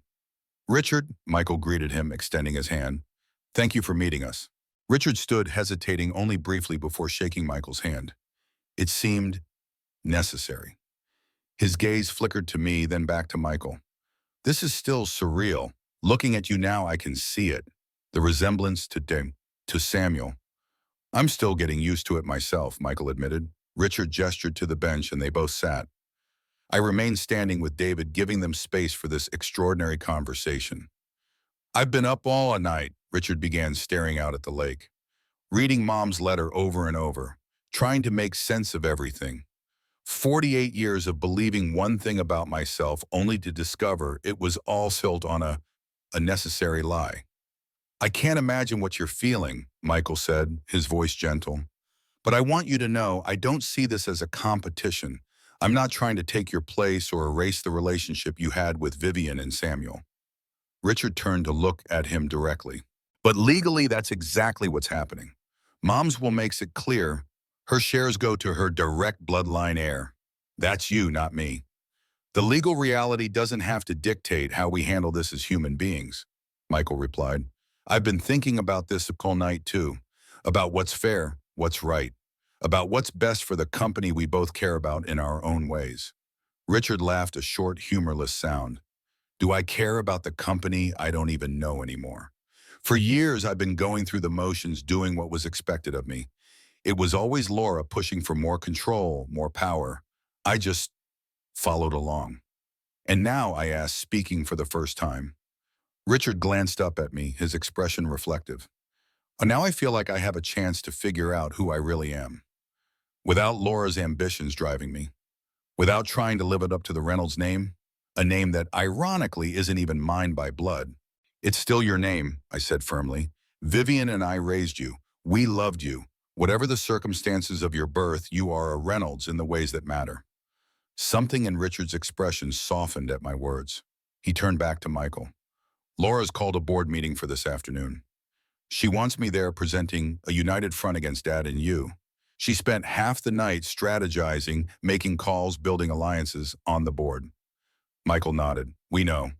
"Richard," Michael greeted him, extending his hand. "Thank you for meeting us." Richard stood, hesitating only briefly before shaking Michael's hand. It seemed necessary. His gaze flickered to me, then back to Michael. "This is still surreal. Looking at you now, I can see it. The resemblance to Samuel. I'm still getting used to it myself," Michael admitted. Richard gestured to the bench and they both sat. I remained standing with David, giving them space for this extraordinary conversation. "I've been up all night," Richard began, staring out at the lake, "reading Mom's letter over and over, trying to make sense of everything. 48 years of believing one thing about myself only to discover it was all built on a necessary lie." "I can't imagine what you're feeling," Michael said, his voice gentle. "But I want you to know I don't see this as a competition. I'm not trying to take your place or erase the relationship you had with Vivian and Samuel." Richard turned to look at him directly. "But legally, that's exactly what's happening. Mom's will makes it clear her shares go to her direct bloodline heir. That's you, not me. The legal reality doesn't have to dictate how we handle this as human beings," Michael replied. "I've been thinking about this all night too, about what's fair, what's right, about what's best for the company we both care about in our own ways." Richard laughed, a short, humorless sound. "Do I care about the company I don't even know anymore? For years, I've been going through the motions, doing what was expected of me. It was always Laura pushing for more control, more power. I just followed along. And now," I asked, speaking for the first time. Richard glanced up at me, his expression reflective. "Now I feel like I have a chance to figure out who I really am. Without Laura's ambitions driving me. Without trying to live it up to the Reynolds name. A name that, ironically, isn't even mine by blood." "It's still your name," I said firmly. "Vivian and I raised you. We loved you. Whatever the circumstances of your birth, you are a Reynolds in the ways that matter." Something in Richard's expression softened at my words. He turned back to Michael. "Laura's called a board meeting for this afternoon. She wants me there presenting a united front against Dad and you. She spent half the night strategizing, making calls, building alliances on the board." Michael nodded. "We know.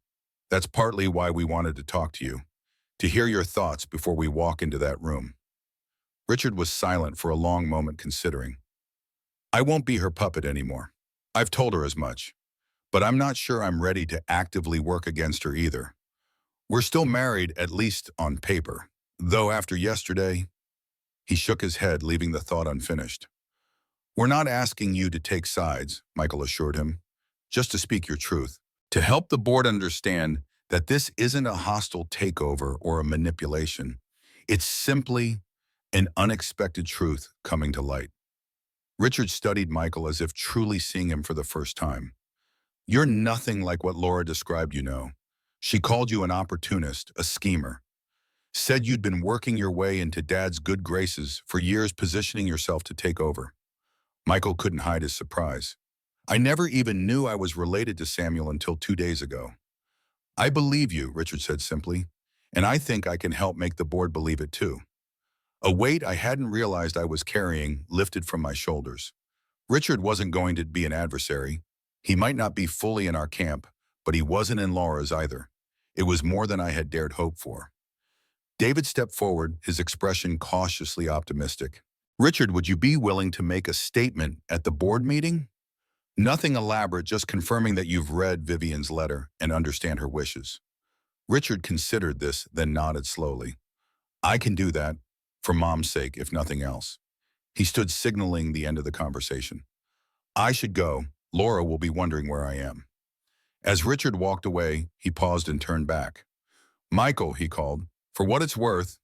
That's partly why we wanted to talk to you, to hear your thoughts before we walk into that room." Richard was silent for a long moment, considering. "I won't be her puppet anymore. I've told her as much. But I'm not sure I'm ready to actively work against her either. We're still married, at least on paper. Though after yesterday," he shook his head, leaving the thought unfinished. "We're not asking you to take sides," Michael assured him, "just to speak your truth, to help the board understand that this isn't a hostile takeover or a manipulation. It's simply an unexpected truth coming to light." Richard studied Michael as if truly seeing him for the first time. "You're nothing like what Laura described, you know. She called you an opportunist, a schemer. Said you'd been working your way into Dad's good graces for years, positioning yourself to take over." Michael couldn't hide his surprise. "I never even knew I was related to Samuel until 2 days ago." "I believe you," Richard said simply, "and I think I can help make the board believe it too." A weight I hadn't realized I was carrying lifted from my shoulders. Richard wasn't going to be an adversary. He might not be fully in our camp, but he wasn't in Laura's either. It was more than I had dared hope for. David stepped forward, his expression cautiously optimistic. "Richard, would you be willing to make a statement at the board meeting? Nothing elaborate, just confirming that you've read Vivian's letter and understand her wishes." Richard considered this, then nodded slowly. "I can do that, for Mom's sake, if nothing else." He stood, signaling the end of the conversation. "I should go. Laura will be wondering where I am." As Richard walked away, he paused and turned back. "Michael," he called, "for what it's worth,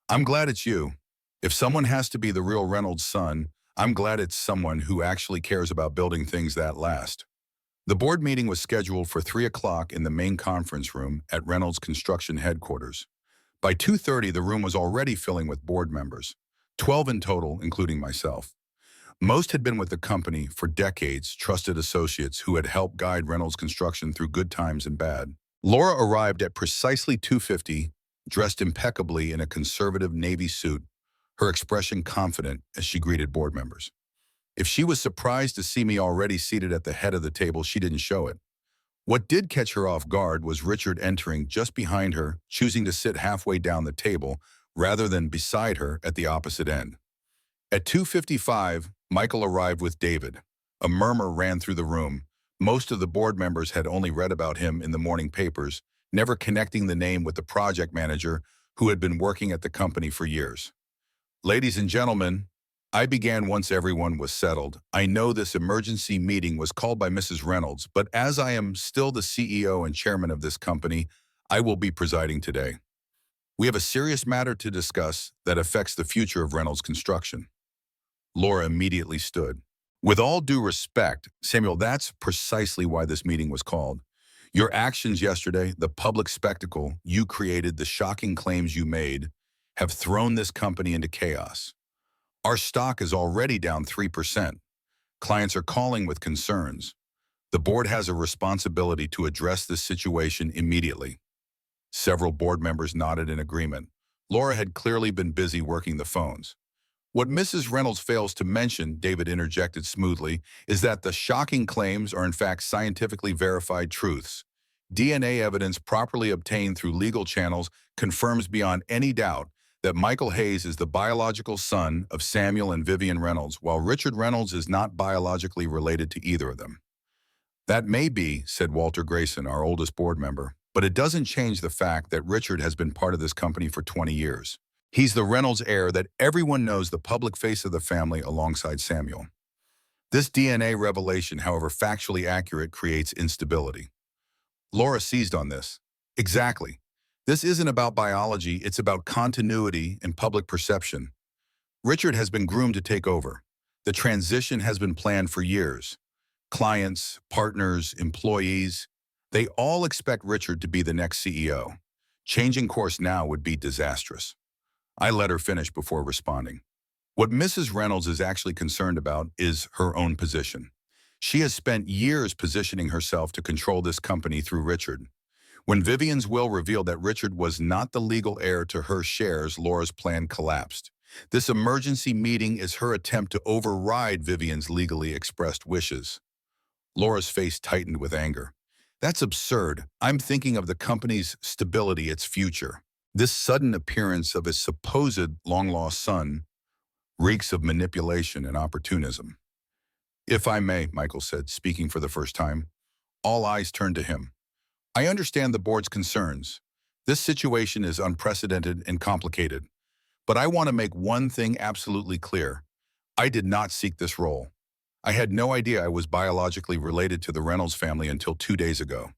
I'm glad it's you. If someone has to be the real Reynolds son, I'm glad it's someone who actually cares about building things that last." The board meeting was scheduled for 3 o'clock in the main conference room at Reynolds Construction headquarters. By 2:30, the room was already filling with board members, 12 in total, including myself. Most had been with the company for decades, trusted associates who had helped guide Reynolds Construction through good times and bad. Laura arrived at precisely 2:50, dressed impeccably in a conservative navy suit, her expression confident as she greeted board members. If she was surprised to see me already seated at the head of the table, she didn't show it. What did catch her off guard was Richard entering just behind her, choosing to sit halfway down the table rather than beside her at the opposite end. At 2:55, Michael arrived with David. A murmur ran through the room. Most of the board members had only read about him in the morning papers, never connecting the name with the project manager who had been working at the company for years. Ladies and gentlemen, I began once everyone was settled. I know this emergency meeting was called by Mrs. Reynolds, but as I am still the CEO and chairman of this company, I will be presiding today. We have a serious matter to discuss that affects the future of Reynolds Construction. Laura immediately stood. With all due respect, Samuel, that's precisely why this meeting was called. Your actions yesterday, the public spectacle you created, the shocking claims you made, have thrown this company into chaos. Our stock is already down 3%. Clients are calling with concerns. The board has a responsibility to address this situation immediately. Several board members nodded in agreement. Laura had clearly been busy working the phones. What Mrs. Reynolds fails to mention, David interjected smoothly, is that the shocking claims are in fact scientifically verified truths. DNA evidence properly obtained through legal channels confirms beyond any doubt that Michael Hayes is the biological son of Samuel and Vivian Reynolds, while Richard Reynolds is not biologically related to either of them. That may be, said Walter Grayson, our oldest board member, but it doesn't change the fact that Richard has been part of this company for 20 years. He's the Reynolds heir that everyone knows, the public face of the family alongside Samuel. This DNA revelation, however factually accurate, creates instability. Laura seized on this. Exactly. This isn't about biology, it's about continuity and public perception. Richard has been groomed to take over. The transition has been planned for years. Clients, partners, employees, they all expect Richard to be the next CEO. Changing course now would be disastrous. I let her finish before responding. What Mrs. Reynolds is actually concerned about is her own position. She has spent years positioning herself to control this company through Richard. When Vivian's will revealed that Richard was not the legal heir to her shares, Laura's plan collapsed. This emergency meeting is her attempt to override Vivian's legally expressed wishes. Laura's face tightened with anger. That's absurd. I'm thinking of the company's stability, its future. This sudden appearance of his supposed long-lost son reeks of manipulation and opportunism. If I may, Michael said, speaking for the first time. All eyes turned to him. I understand the board's concerns. This situation is unprecedented and complicated. But I want to make one thing absolutely clear. I did not seek this role. I had no idea I was biologically related to the Reynolds family until 2 days ago.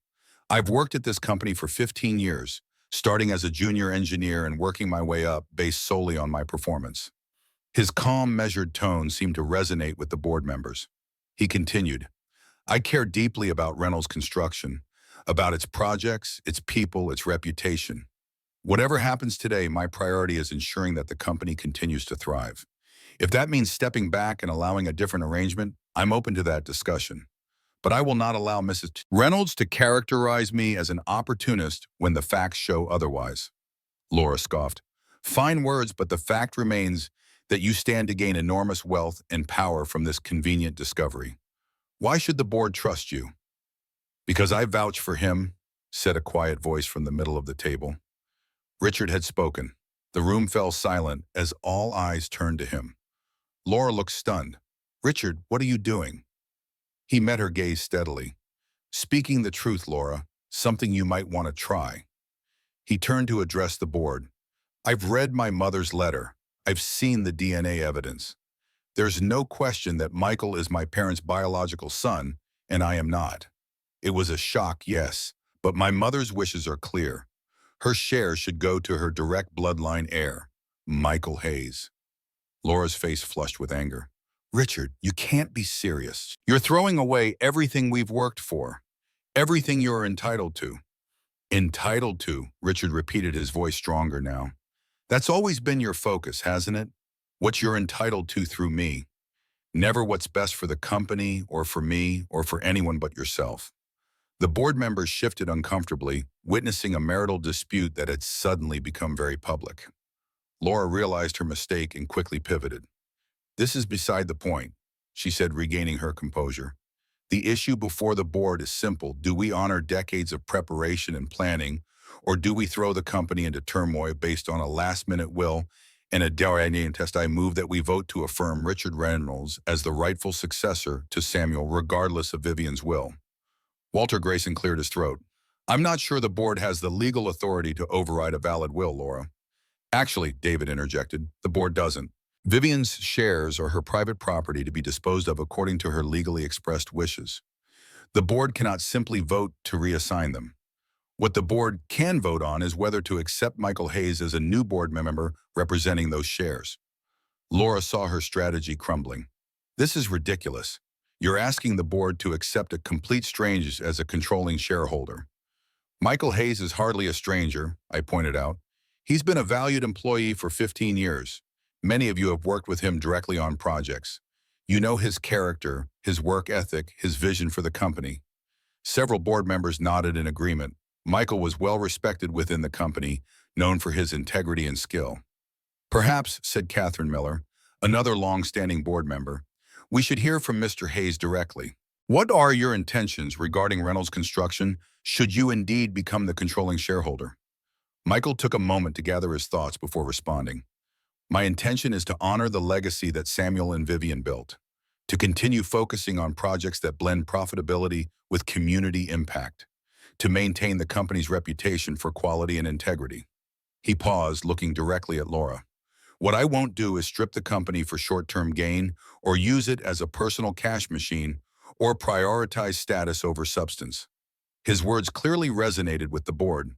I've worked at this company for 15 years, starting as a junior engineer and working my way up based solely on my performance. His calm, measured tone seemed to resonate with the board members. He continued, I care deeply about Reynolds Construction, about its projects, its people, its reputation. Whatever happens today, my priority is ensuring that the company continues to thrive. If that means stepping back and allowing a different arrangement, I'm open to that discussion. But I will not allow Mrs. Reynolds to characterize me as an opportunist when the facts show otherwise. Laura scoffed. Fine words, but the fact remains that you stand to gain enormous wealth and power from this convenient discovery. Why should the board trust you? Because I vouch for him, said a quiet voice from the middle of the table. Richard had spoken. The room fell silent as all eyes turned to him. Laura looked stunned. Richard, what are you doing? He met her gaze steadily. Speaking the truth, Laura, something you might want to try. He turned to address the board. I've read my mother's letter. I've seen the DNA evidence. There's no question that Michael is my parents' biological son, and I am not. It was a shock, yes, but my mother's wishes are clear. Her share should go to her direct bloodline heir, Michael Hayes. Laura's face flushed with anger. Richard, you can't be serious. You're throwing away everything we've worked for, everything you're entitled to. Entitled to, Richard repeated, his voice stronger now. That's always been your focus, hasn't it? What you're entitled to through me. Never what's best for the company or for me or for anyone but yourself. The board members shifted uncomfortably, witnessing a marital dispute that had suddenly become very public. Laura realized her mistake and quickly pivoted. "This is beside the point," she said, regaining her composure. "The issue before the board is simple. Do we honor decades of preparation and planning, or do we throw the company into turmoil based on a last-minute will and a DNA test? I move that we vote to affirm Richard Reynolds as the rightful successor to Samuel, regardless of Vivian's will." Walter Grayson cleared his throat. "I'm not sure the board has the legal authority to override a valid will, Laura." "Actually," David interjected, "the board doesn't. Vivian's shares are her private property to be disposed of according to her legally expressed wishes. The board cannot simply vote to reassign them. What the board can vote on is whether to accept Michael Hayes as a new board member representing those shares." Laura saw her strategy crumbling. "This is ridiculous. You're asking the board to accept a complete stranger as a controlling shareholder." "Michael Hayes is hardly a stranger," I pointed out. "He's been a valued employee for 15 years. Many of you have worked with him directly on projects. You know his character, his work ethic, his vision for the company." Several board members nodded in agreement. Michael was well respected within the company, known for his integrity and skill. "Perhaps," said Catherine Miller, another long-standing board member, "we should hear from Mr. Hayes directly. What are your intentions regarding Reynolds Construction should you indeed become the controlling shareholder?" Michael took a moment to gather his thoughts before responding. "My intention is to honor the legacy that Samuel and Vivian built, to continue focusing on projects that blend profitability with community impact, to maintain the company's reputation for quality and integrity." He paused, looking directly at Laura. "What I won't do is strip the company for short-term gain or use it as a personal cash machine or prioritize status over substance." His words clearly resonated with the board.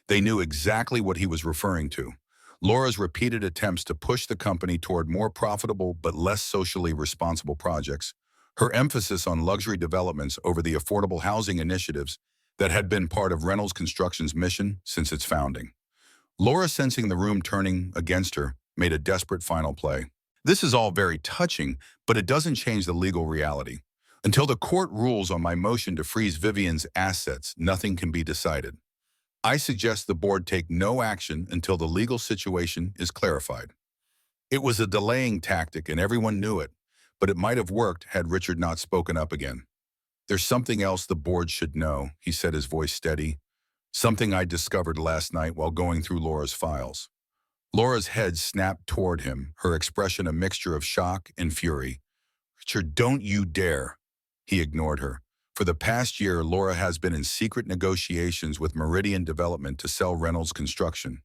They knew exactly what he was referring to. Laura's repeated attempts to push the company toward more profitable but less socially responsible projects, her emphasis on luxury developments over the affordable housing initiatives that had been part of Reynolds Construction's mission since its founding. Laura, sensing the room turning against her, made a desperate final play. "This is all very touching, but it doesn't change the legal reality. Until the court rules on my motion to freeze Vivian's assets, nothing can be decided. I suggest the board take no action until the legal situation is clarified." It was a delaying tactic and everyone knew it, but it might have worked had Richard not spoken up again. "There's something else the board should know," he said, his voice steady. "Something I discovered last night while going through Laura's files." Laura's head snapped toward him, her expression a mixture of shock and fury. "Richard, don't you dare!" He ignored her. "For the past year, Laura has been in secret negotiations with Meridian Development to sell Reynolds Construction.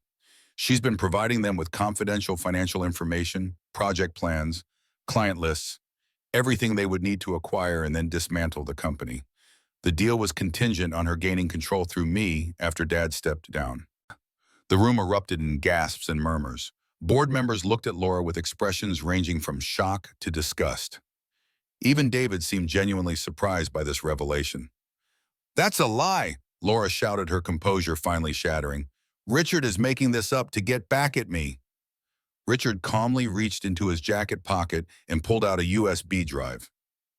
She's been providing them with confidential financial information, project plans, client lists, everything they would need to acquire and then dismantle the company. The deal was contingent on her gaining control through me after Dad stepped down." The room erupted in gasps and murmurs. Board members looked at Laura with expressions ranging from shock to disgust. Even David seemed genuinely surprised by this revelation. "That's a lie!" Laura shouted, her composure finally shattering. "Richard is making this up to get back at me." Richard calmly reached into his jacket pocket and pulled out a USB drive.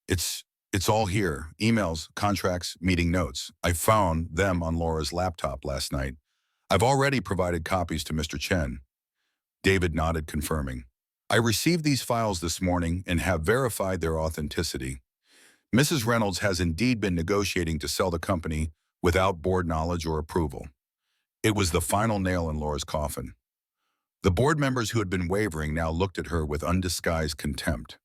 It's all here. Emails, contracts, meeting notes. I found them on Laura's laptop last night. I've already provided copies to Mr. Chen." David nodded, confirming. "I received these files this morning and have verified their authenticity. Mrs. Reynolds has indeed been negotiating to sell the company without board knowledge or approval." It was the final nail in Laura's coffin. The board members who had been wavering now looked at her with undisguised contempt.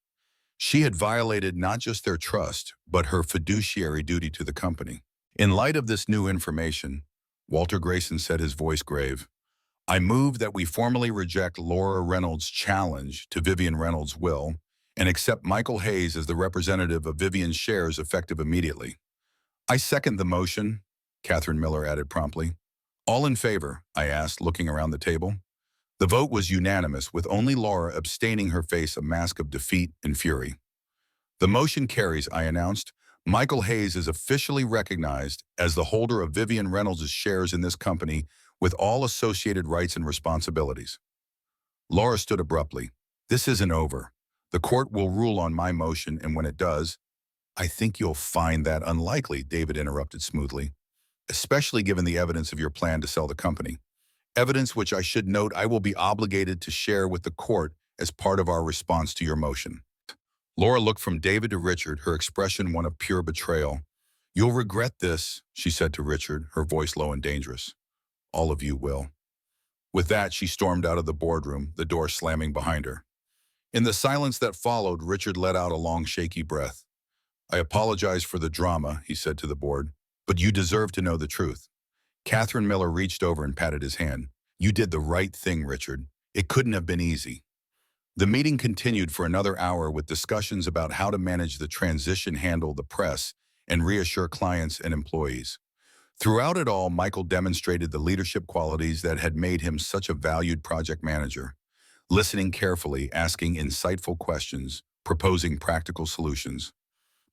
She had violated not just their trust, but her fiduciary duty to the company. "In light of this new information," Walter Grayson said, his voice grave, "I move that we formally reject Laura Reynolds' challenge to Vivian Reynolds' will and accept Michael Hayes as the representative of Vivian's shares effective immediately." "I second the motion," Catherine Miller added promptly. "All in favor?" I asked, looking around the table. The vote was unanimous, with only Laura abstaining, her face a mask of defeat and fury. "The motion carries," I announced. "Michael Hayes is officially recognized as the holder of Vivian Reynolds' shares in this company with all associated rights and responsibilities." Laura stood abruptly. "This isn't over. The court will rule on my motion, and when it does, I think you'll find that unlikely, David interrupted smoothly, especially given the evidence of your plan to sell the company. Evidence which I should note I will be obligated to share with the court as part of our response to your motion. Laura looked from David to Richard, her expression one of pure betrayal. You'll regret this, she said to Richard, her voice low and dangerous. All of you will. With that, she stormed out of the boardroom, the door slamming behind her. In the silence that followed, Richard let out a long, shaky breath. I apologize for the drama, he said to the board, but you deserve to know the truth. Catherine Miller reached over and patted his hand. You did the right thing, Richard. It couldn't have been easy. The meeting continued for another hour with discussions about how to manage the transition, handle the press, and reassure clients and employees. Throughout it all, Michael demonstrated the leadership qualities that had made him such a valued project manager. Listening carefully, asking insightful questions, proposing practical solutions.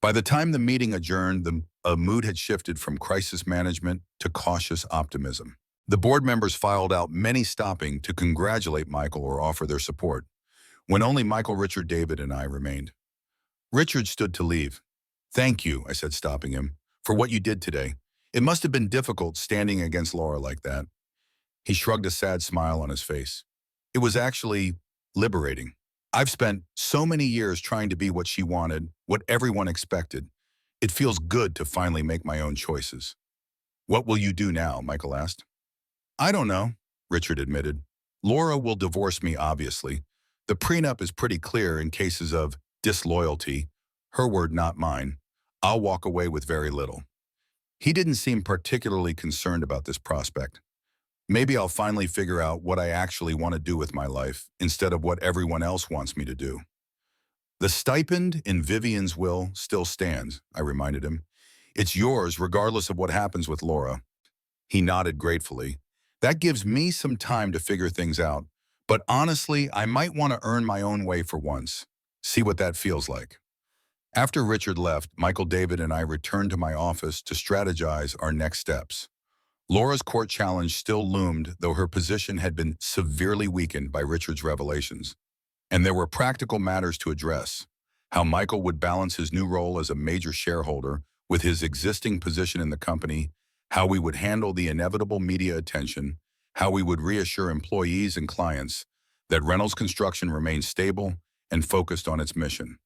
By the time the meeting adjourned, the mood had shifted from crisis management to cautious optimism. The board members filed out, many stopping to congratulate Michael or offer their support, when only Michael, Richard, David, and I remained. Richard stood to leave. Thank you, I said, stopping him, for what you did today. It must have been difficult standing against Laura like that. He shrugged, a sad smile on his face. It was actually liberating. I've spent so many years trying to be what she wanted, what everyone expected. It feels good to finally make my own choices. What will you do now? Michael asked. I don't know, Richard admitted. Laura will divorce me, obviously. The prenup is pretty clear in cases of disloyalty. Her word, not mine. I'll walk away with very little. He didn't seem particularly concerned about this prospect. Maybe I'll finally figure out what I actually want to do with my life instead of what everyone else wants me to do. The stipend in Vivian's will still stands, I reminded him. It's yours regardless of what happens with Laura. He nodded gratefully. That gives me some time to figure things out. But honestly, I might want to earn my own way for once. See what that feels like. After Richard left, Michael, David, and I returned to my office to strategize our next steps. Laura's court challenge still loomed, though her position had been severely weakened by Richard's revelations. And there were practical matters to address. How Michael would balance his new role as a major shareholder with his existing position in the company, how we would handle the inevitable media attention, how we would reassure employees and clients that Reynolds Construction remained stable and focused on its mission.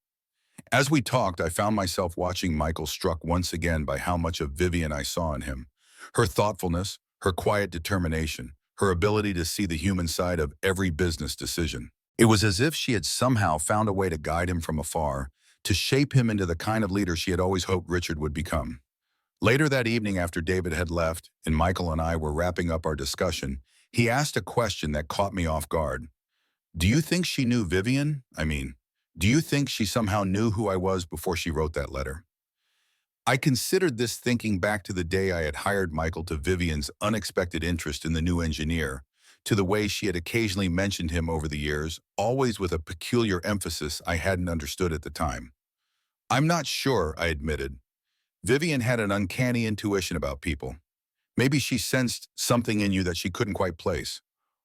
As we talked, I found myself watching Michael, struck once again by how much of Vivian I saw in him. Her thoughtfulness, her quiet determination, her ability to see the human side of every business decision. It was as if she had somehow found a way to guide him from afar, to shape him into the kind of leader she had always hoped Richard would become. Later that evening, after David had left and Michael and I were wrapping up our discussion, he asked a question that caught me off guard. Do you think she knew Vivian? Do you think she somehow knew who I was before she wrote that letter? I considered this, thinking back to the day I had hired Michael, to Vivian's unexpected interest in the new engineer, to the way she had occasionally mentioned him over the years, always with a peculiar emphasis I hadn't understood at the time. I'm not sure, I admitted. Vivian had an uncanny intuition about people. Maybe she sensed something in you that she couldn't quite place.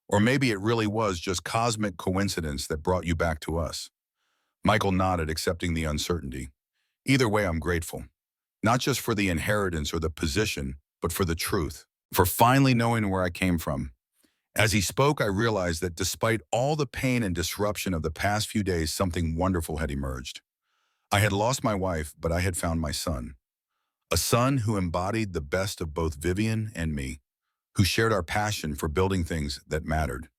Or maybe it really was just cosmic coincidence that brought you back to us. Michael nodded, accepting the uncertainty. Either way, I'm grateful. Not just for the inheritance or the position, but for the truth, for finally knowing where I came from. As he spoke, I realized that despite all the pain and disruption of the past few days, something wonderful had emerged. I had lost my wife, but I had found my son. A son who embodied the best of both Vivian and me, who shared our passion for building things that mattered,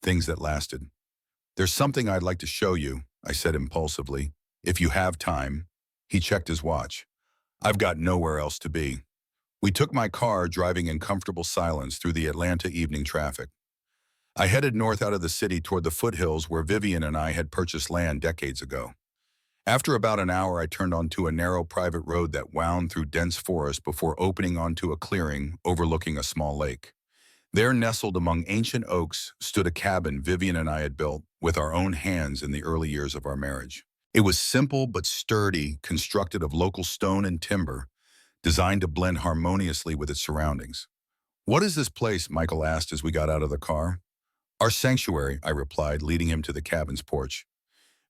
things that lasted. There's something I'd like to show you, I said impulsively. If you have time. He checked his watch. I've got nowhere else to be. We took my car, driving in comfortable silence through the Atlanta evening traffic. I headed north out of the city toward the foothills where Vivian and I had purchased land decades ago. After about an hour, I turned onto a narrow private road that wound through dense forest before opening onto a clearing overlooking a small lake. There, nestled among ancient oaks, stood a cabin Vivian and I had built with our own hands in the early years of our marriage. It was simple but sturdy, constructed of local stone and timber, designed to blend harmoniously with its surroundings. What is this place? Michael asked as we got out of the car. Our sanctuary, I replied, leading him to the cabin's porch.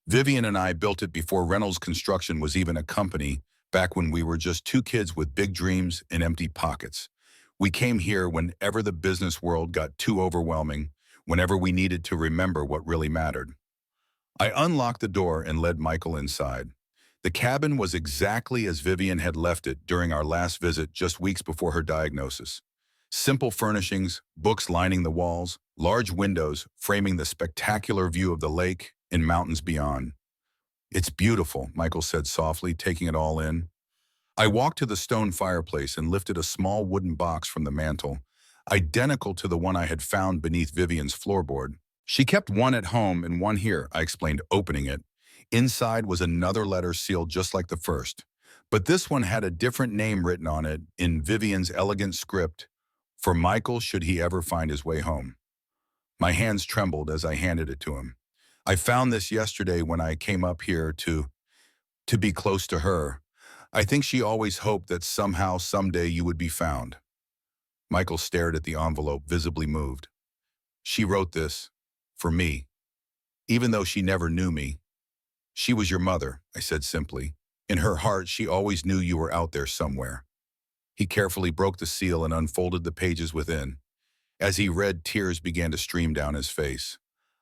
Vivian and I built it before Reynolds Construction was even a company, back when we were just two kids with big dreams and empty pockets. We came here whenever the business world got too overwhelming, whenever we needed to remember what really mattered. I unlocked the door and led Michael inside. The cabin was exactly as Vivian had left it during our last visit just weeks before her diagnosis. Simple furnishings, books lining the walls, large windows framing the spectacular view of the lake and mountains beyond. "It's beautiful," Michael said softly, taking it all in. I walked to the stone fireplace and lifted a small wooden box from the mantel, identical to the one I had found beneath Vivian's floorboard. "She kept one at home and one here," I explained, opening it. Inside was another letter sealed just like the first, but this one had a different name written on it in Vivian's elegant script, "For Michael should he ever find his way home." My hands trembled as I handed it to him. "I found this yesterday when I came up here to be close to her. I think she always hoped that somehow, someday you would be found." Michael stared at the envelope, visibly moved. "She wrote this for me, even though she never knew me. She was your mother," I said simply. "In her heart, she always knew you were out there somewhere." He carefully broke the seal and unfolded the pages within. As he read, tears began to stream down his face.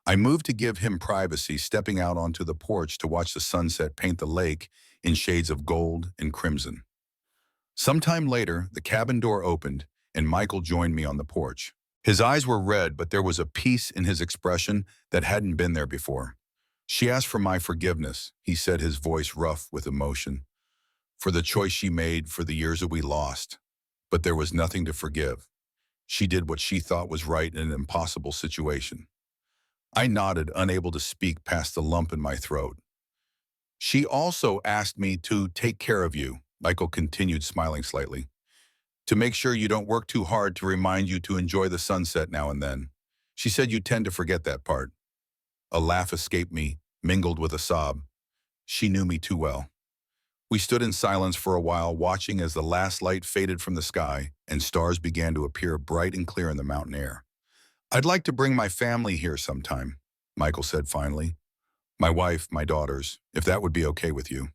I moved to give him privacy, stepping out onto the porch to watch the sunset paint the lake in shades of gold and crimson. Sometime later, the cabin door opened, and Michael joined me on the porch. His eyes were red, but there was a peace in his expression that hadn't been there before. "She asked for my forgiveness," he said, his voice rough with emotion, "for the choice she made, for the years that we lost. But there was nothing to forgive. She did what she thought was right in an impossible situation." I nodded, unable to speak past the lump in my throat. "She also asked me to take care of you," Michael continued, smiling slightly, "to make sure you don't work too hard, to remind you to enjoy the sunset now and then. She said you tend to forget that part." A laugh escaped me, mingled with a sob. She knew me too well. We stood in silence for a while, watching as the last light faded from the sky and stars began to appear bright and clear in the mountain air. "I'd like to bring my family here sometime," Michael said finally. "My wife, my daughters, if that would be okay with you."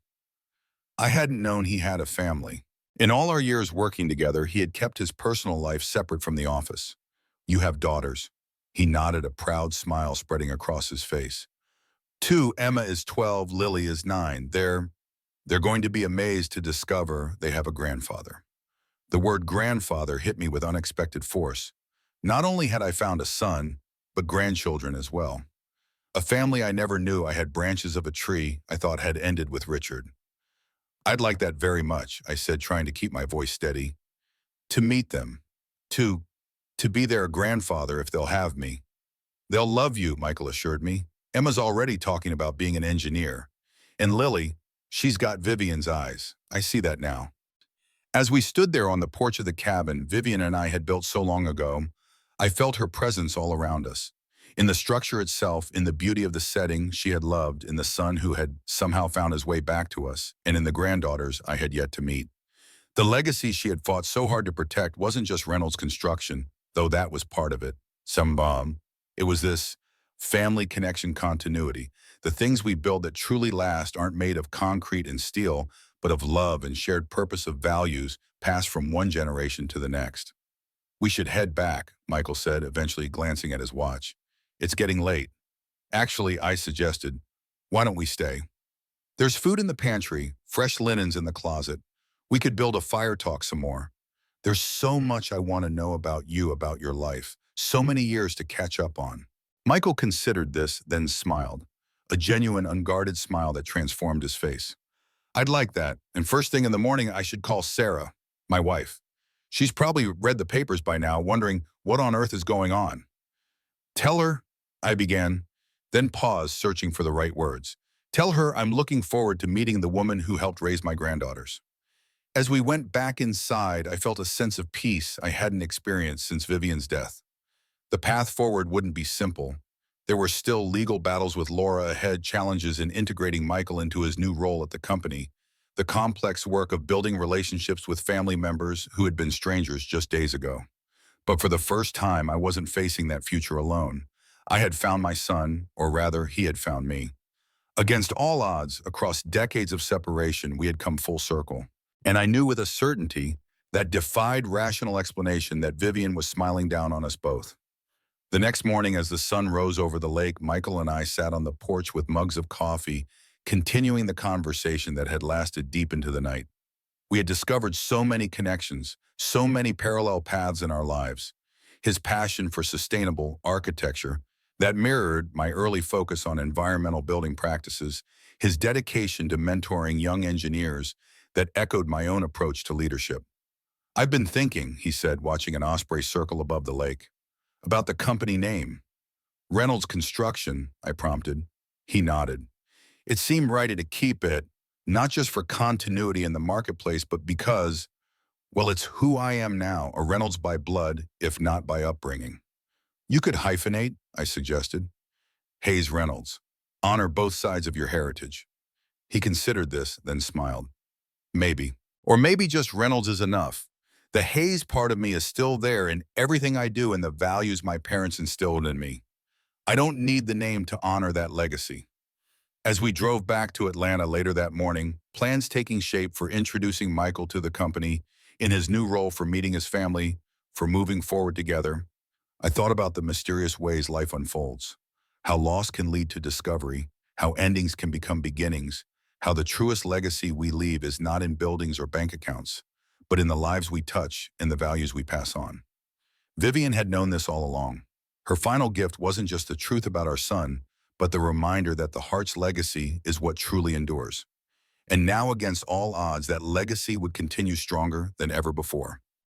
I hadn't known he had a family. In all our years working together, he had kept his personal life separate from the office. "You have daughters." He nodded, a proud smile spreading across his face. "Two, Emma is 12, Lily is 9. They're going to be amazed to discover they have a grandfather." The word grandfather hit me with unexpected force. Not only had I found a son, but grandchildren as well. A family I never knew. I had branches of a tree I thought had ended with Richard. "I'd like that very much," I said, trying to keep my voice steady. "To meet them. To, to be their grandfather if they'll have me." "They'll love you," Michael assured me. "Emma's already talking about being an engineer. And Lily, she's got Vivian's eyes. I see that now." As we stood there on the porch of the cabin Vivian and I had built so long ago, I felt her presence all around us. In the structure itself, in the beauty of the setting she had loved, in the son who had somehow found his way back to us, and in the granddaughters I had yet to meet. The legacy she had fought so hard to protect wasn't just Reynolds Construction, though that was part of it. It was this family connection continuity. The things we build that truly last aren't made of concrete and steel, but of love and shared purpose, of values passed from one generation to the next. "We should head back," Michael said, eventually glancing at his watch. "It's getting late." "Actually," I suggested, "why don't we stay? There's food in the pantry, fresh linens in the closet. We could build a fire, talk some more. There's so much I want to know about you, about your life, so many years to catch up on." Michael considered this, then smiled, a genuine, unguarded smile that transformed his face. "I'd like that, and first thing in the morning I should call Sarah, my wife. She's probably read the papers by now, wondering what on earth is going on." "Tell her," I began, then paused, searching for the right words. "Tell her I'm looking forward to meeting the woman who helped raise my granddaughters." As we went back inside, I felt a sense of peace I hadn't experienced since Vivian's death. The path forward wouldn't be simple. There were still legal battles with Laura ahead, challenges in integrating Michael into his new role at the company, the complex work of building relationships with family members who had been strangers just days ago. But for the first time, I wasn't facing that future alone. I had found my son, or rather, he had found me. Against all odds, across decades of separation, we had come full circle. And I knew with a certainty that defied rational explanation that Vivian was smiling down on us both. The next morning, as the sun rose over the lake, Michael and I sat on the porch with mugs of coffee, continuing the conversation that had lasted deep into the night. We had discovered so many connections, so many parallel paths in our lives. His passion for sustainable architecture that mirrored my early focus on environmental building practices, his dedication to mentoring young engineers that echoed my own approach to leadership. "I've been thinking," he said, watching an osprey circle above the lake, "about the company name." "Reynolds Construction," I prompted. He nodded. It seemed right to keep it, not just for continuity in the marketplace, but because, well, it's who I am now, a Reynolds by blood, if not by upbringing. "You could hyphenate," I suggested. "Hayes Reynolds. Honor both sides of your heritage." He considered this, then smiled. "Maybe. Or maybe just Reynolds is enough. The Hayes part of me is still there in everything I do and the values my parents instilled in me. I don't need the name to honor that legacy." As we drove back to Atlanta later that morning, plans taking shape for introducing Michael to the company in his new role, for meeting his family, for moving forward together, I thought about the mysterious ways life unfolds, how loss can lead to discovery, how endings can become beginnings, how the truest legacy we leave is not in buildings or bank accounts, but in the lives we touch and the values we pass on. Vivian had known this all along. Her final gift wasn't just the truth about our son, but the reminder that the heart's legacy is what truly endures. And now, against all odds, that legacy would continue stronger than ever before.